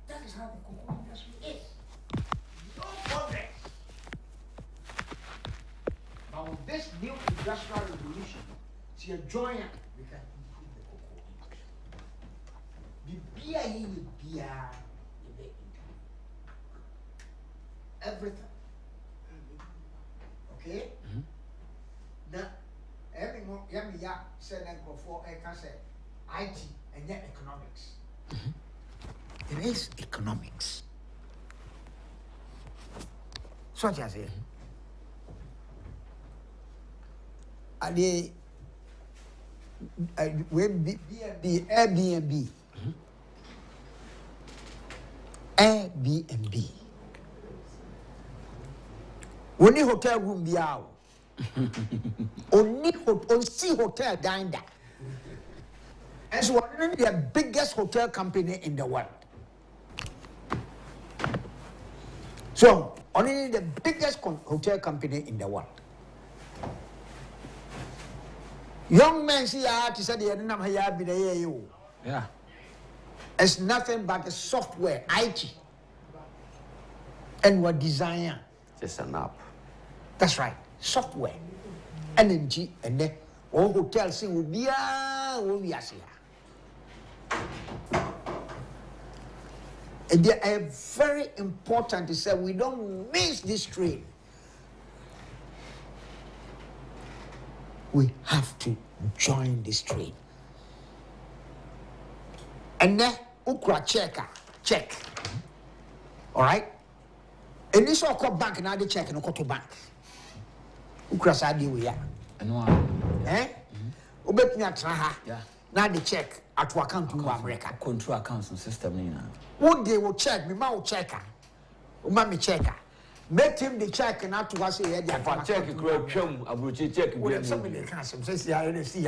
That is how the cocoa industry is. No progress. But with this new industrial revolution, see a joint, we can improve the cocoa industry. The beer in beer, everything. Okay? Now, every more yummy said that before I can say IT and yet economics. It is economics. Such as it. And the Airbnb. Airbnb. Only hotel room be out. Only hotel dine there. And so one of the biggest hotel company in the world. So, only the biggest hotel company in the world. Young men see how to say the name here be the Yeah. It's nothing but a software, IT. And what design. Just an app. That's right. Software. Energy and then all hotels see will be and they are very important to say we don't miss this train. We have to join this train. And then ukra check. All right? And this all called bank now they check and go to bank. Ukra sadi we ya. Obet me atraha. Yeah. Now they check at what account in America. Control accounts and system. What they will check, me ma will checker. Me checker. Make him the check and not to us here. Check check. Somebody can say, I see.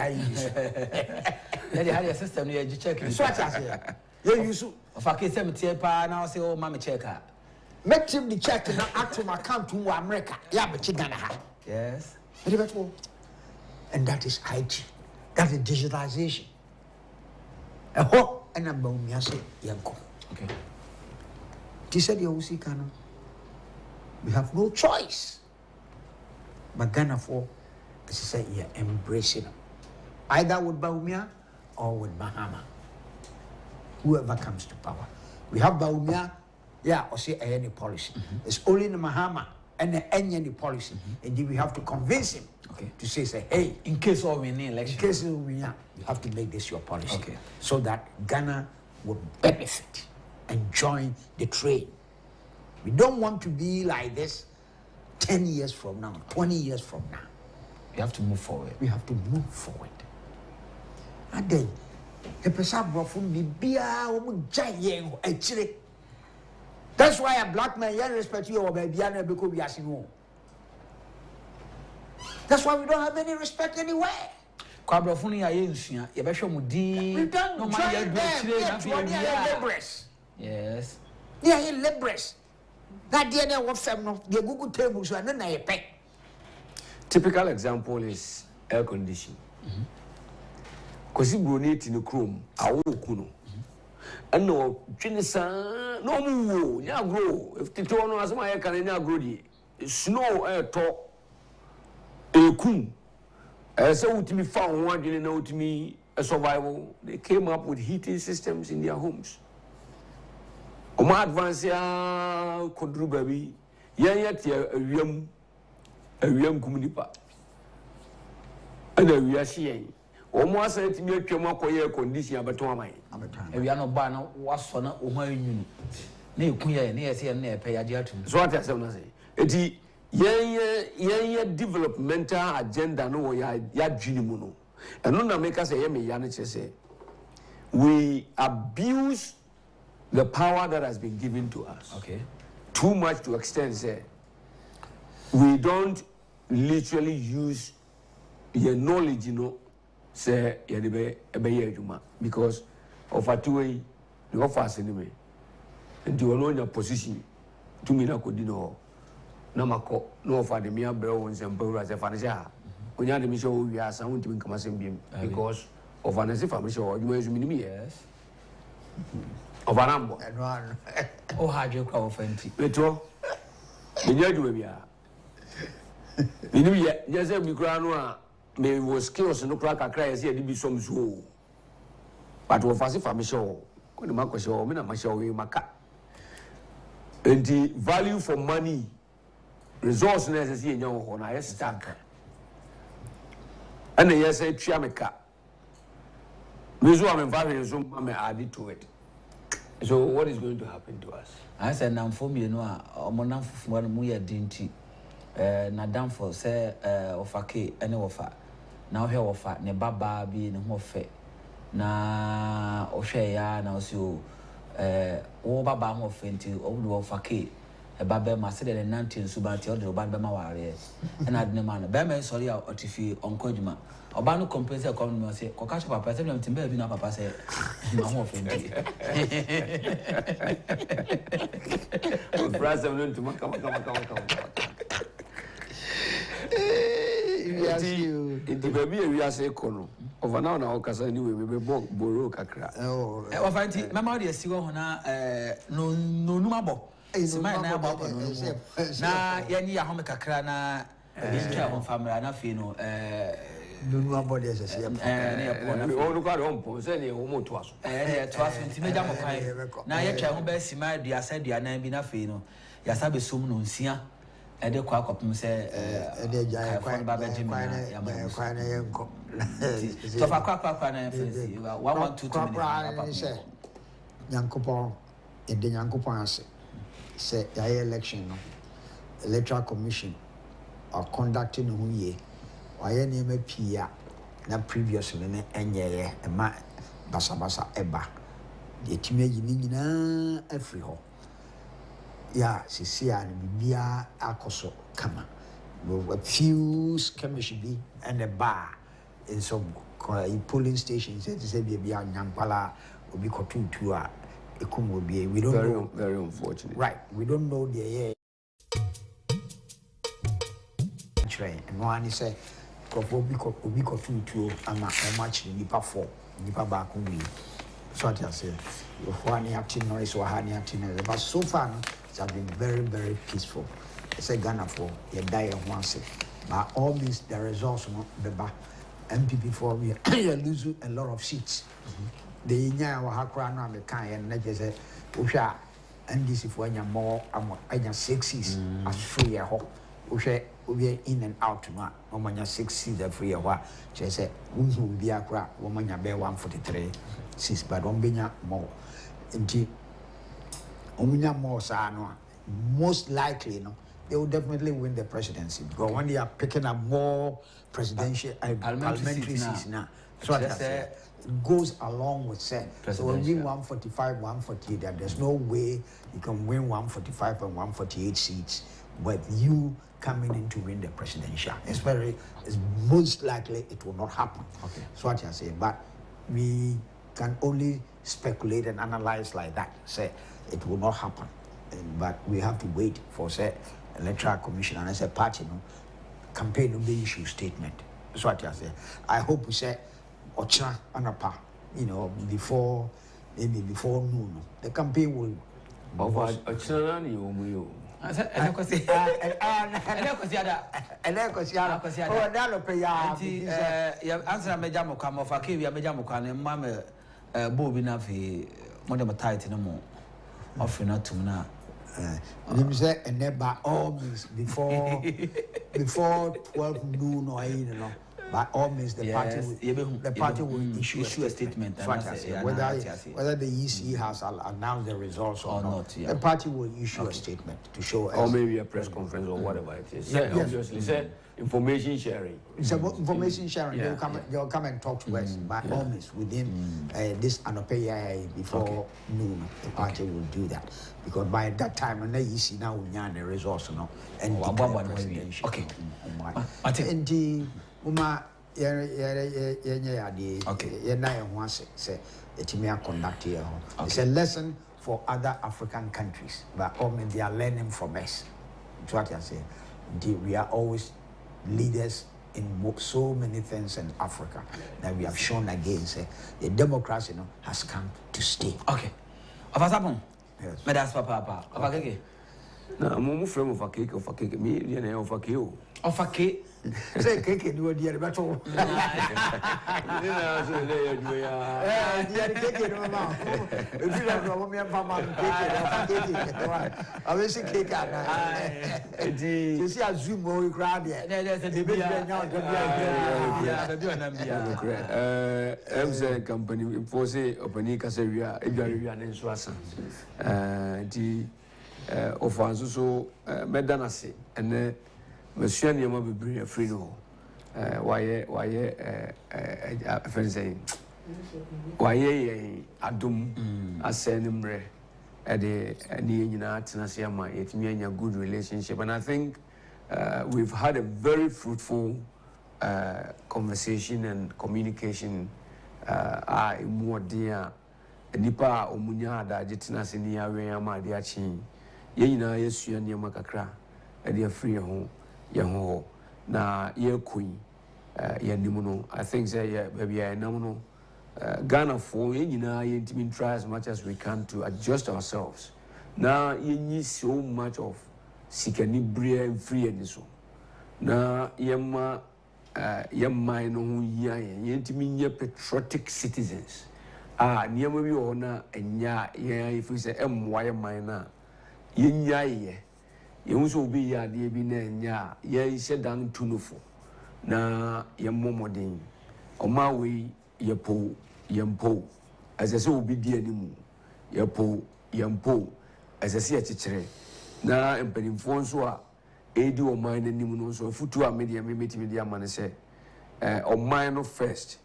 They had a system here, you check. So what I say? You use if I can send me now say, oh, mommy checker. make him the check and not act to my account to America. Yeah, but you gonna have. Yes. And that is IT. That is digitalization. A hope and a bone, yes, yanko. Okay. This said you see, Kano. We have no choice. But Ghana for, as I say, you're embracing them. Either with Bawumia or with Mahama. Whoever comes to power. We have Baumia, yeah, or say any policy. It's only in Mahama and any policy. And then we have to convince him to say, hey, in case of winning election, in case of winning, you have to make this your policy. So that Ghana would benefit and join the trade. We don't want to be like this 10 years from now, 20 years from now. We have to move forward. We have to move forward. And then, the person from the giant actually. That's why a black man, you respect you or baby, because we are single. That's why we don't have any respect anywhere. We don't join them. Yes. They are liberals. That DNA of family, the Google tables are not a pay. Typical example is air conditioning. Because you need in the chrome, I will kuno. And no, Chinesa, no more, ya grow. If the tono as my can grow the snow air talk a coon. As I would be found one didn't know to me a survival, they came up with heating systems in their homes. Oma advance ya kodru baby, yet a ream communipa. And a reassuring. Almost said to me, a condition about to my. We are not banner, was on a woman. Near Kuya, near say, near pay a jet. So what I say, it is developmental agenda, no, ya junimuno. And no, make us a yaniche say, we abuse the power that has been given to us. Too much to extend, say, we don't literally use your knowledge, say, because of a two-way, you offer us anyway. And you alone your position to me, I could know. Namako, no for the mere browns and burrows as a financial. When you had me show we are sound to become a beam because of an as if I'm sure you use me, yes. Of an ambo. Oh, had you call Fenty? Petro, the judge we are. You know, yes, every crown may was skills and no crack a cry as yet to be some so. But what was if I'm sure? Could the Marco show me, I'm sure you maca. And the value for money, resource necessary in your own, I stack. And the yes, a chiamica. Visual environment, I'm added to it. So, what is going to happen to us? I said, now for me, no, I'm not for one more dinty. Nadam for say, of a key, any offer. Now, here offer, ne baba being more fair. Na Oshaya, now so, baba more fenty, old of a key. A baba must say, and 19 subati or the Obama warriors. And I'd no man, Bama, sorry, or Tiffy on Kojima. Obano complains a common say, Cocash papa, tell him to baby, no papa say, no more fenty. Brass them to come. It will be a real say corner. Over now, because anyway, we will borrow Kakra. Oh, Fanti, Mamma, dear, see what no number. It's my name. Now, Yanni, a home Kakrana, on family, and I feel no body as I we all look at home, any home to us. Now, yet, I won't see my dear said, your name be nothing. Yasabi sum non sia. And the quack up say, quite Baba Jimmy. So, if I quack, 1 2 minutes. Yankopon, in the Yankopon say, the election, electoral commission are conducting who ye, or any Pia, not previously, and ye, a man, Basa Eba, the Timmy every hole. Yeah, Sisia and Bia Akoso, come on. A few skirmish be and a bar in some polling stations. It is a baby Yampala will be cotton to a cum will be. We don't know. Very unfortunate. Right. We don't know the year. And one is a will be cotton to a match in Nipa 4, Nipa Bakumbi. So I say, one acting noise or honey acting, but so far. It has been very, very peaceful. It's a Ghana for you die once. But all means the results not the back. MPP for we lose a lot of seats. the Inya or Hakrana, the Kai, and let say, Usha, and this if when you're more, I'm 6 as free a hop. Usha, we in and out now. When you're 6 seasons free a while, she said, Unzu be a crap, woman, you bear 143, 6, but don't be more. Indeed, Omunya more, most likely, no. They will definitely win the presidency because when they are picking up more presidential parliamentary seats now, so I say it goes along with say. So when we win 145, 148, there's no way you can win 145 and 148 seats with you coming in to win the presidential. It's most likely it will not happen. Okay. So what I say, but we can only speculate and analyze like that. Say it will not happen, but we have to wait for say. Electoral Commission and as a party, campaign of the issue statement. That's what I say. I hope we say Ocha Anapa, before noon. The campaign will. You say, and then by all means, before 12 noon or by all means, the party will issue a statement. Whether the EC has announced the results or not, the party will issue a statement to show us. Or maybe a press conference or whatever it is. Obviously, say information sharing. It's about information sharing. They'll come and talk to us by all means within this Anopeya before noon. The party will do that because by that time, when the EC now will have the results, and presidential. Okay. And the it's a lesson for other African countries, but all means they are learning from us. That's what I say. We are always leaders in so many things in Africa that we have shown again. Say the democracy has come to stay. Okay. Afasapon. Yes. Medas papa. Afakeke. Na mumu frame of a cake, me, of a kill. Of a cake. Say cake do a dear battle. If you don't know me, I will say cake. You see a zoom or crowd yet. There's a debate now. Company for say opening Casaria, Agyapong and Swasan. Of so Medanasi and Monsieur Niama be bring a free no. Why Adum Asenimre at the Tenasiama, it means a good relationship. And I think we've had a very fruitful conversation and communication. More dear Nipa Omunya da Jitinas in the area, my dear Chin. Yena, yes, you and your macacra, a dear free home, young ho. Na ye queen, ye nimuno. I think say baby I nominal Ghana for ye intimate try as much as we can to adjust ourselves. Now ye need so much of sikani bria and free and so. Now yemma mind on ye intimate patriotic citizens. Near maybe honor and if we say why minor ye. You also be ya dear bina ye said down tunufo na ye momodin on my way ye po yampo as I say be dear nimu ye po yampo as I see a chichere na empenin fonso edu o mine nimu so futu a media media man say on mine first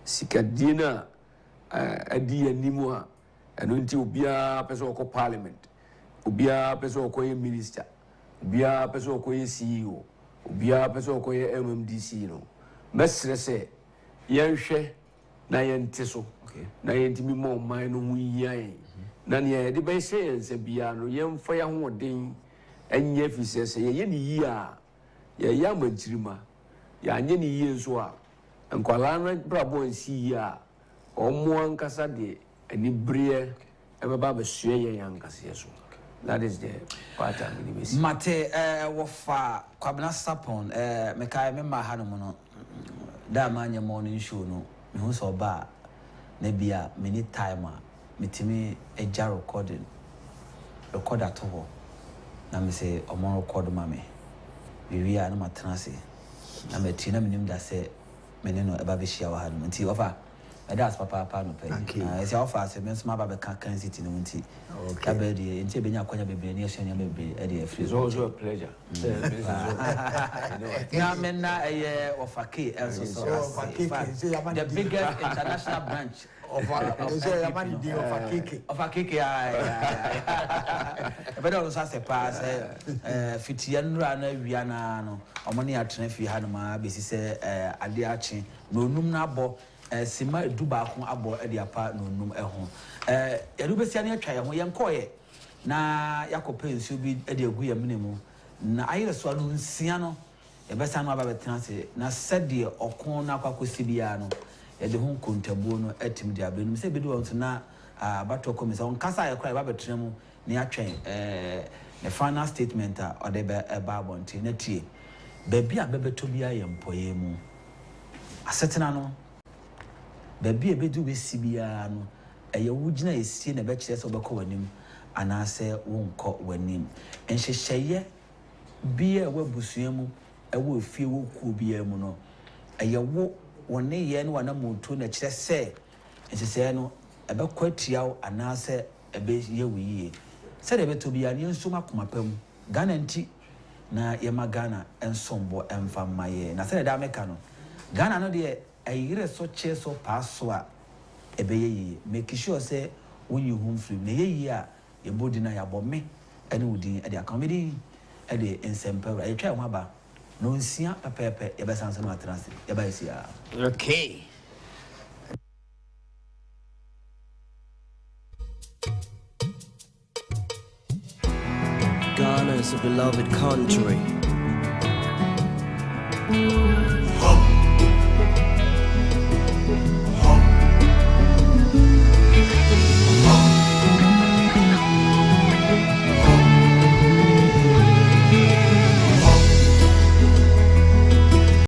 sikadina adi nimu a eno nti obia pese ko parliament Ubia peso okoye minister, ubia peso okoye CEO, ubia peso okoye MMDC no. Mesre se yenhwe na yentiso. Na yentimi mo man no hu yan. Na ne de be se yense bia no yemfa ya hoden enye fise se ye ni yi a ye ya manchirima. Ya anye ni yi nso a enkwala na brabo nsi yi a omo ankasa de ani brie ebeba be sue ye yankase so. That is the pattern we miss. Mate, wafa kwabna sapon, mekai memma hanu mono. Da manya morning show no. Me hu so ba nebia many time metimi eja recorder to ho na me say omo record ma me we are na matranse na meti na minim da say mene no eba be hia wa ha no nti ofa that's papa no pay say ofa say me smart ba ka Kencity no nti ka be dey nti be nya kwanya bebre na ehia bebre e dey free. It's also a pleasure. Na me na ofa K also so the biggest international branch of Yamani Day of a cake. But also say pass fitian rana wiana no omoni atena fi ha no ma be say ade achi no num na abo sima edu ba ko abo e de apa no num ho edu be sia na atwa ye ho ye nkoye na yakope nsu bi e de agu ye menemu na ayire so no nsia no e be sa no aba betena se na sede okon na kwakosi bia no e de ho kontabuo no atim de abenum se be do on na abato komisa on kasa ye kra ba betena mu ni atwen the final statement or the babonti na tie baby a bebeto bia ye mpoye mu asetena no baby e bedu be sibia no eye wugina esie na be kire se obekọ wanim anase wonkọ wanim enhyehyeye bia wabusua mu ewo fie wo ku bia mu no eye wo woni ye no wana moto na kire se enhyehyeye no ebekọ atiawo anase ebe ye wiye said a bit to be an insuma kumapem, Ghana nti na yema Ghana and sombo and fam my na said that mecano. Ghana no de a year so chase so pass so a be make sure say when you home free, ne year your body na ya bomb me and would at the comedy at the insemper. I try maba no sia a pepe, a best answer matras, a basia. Okay. Ghana is a beloved country.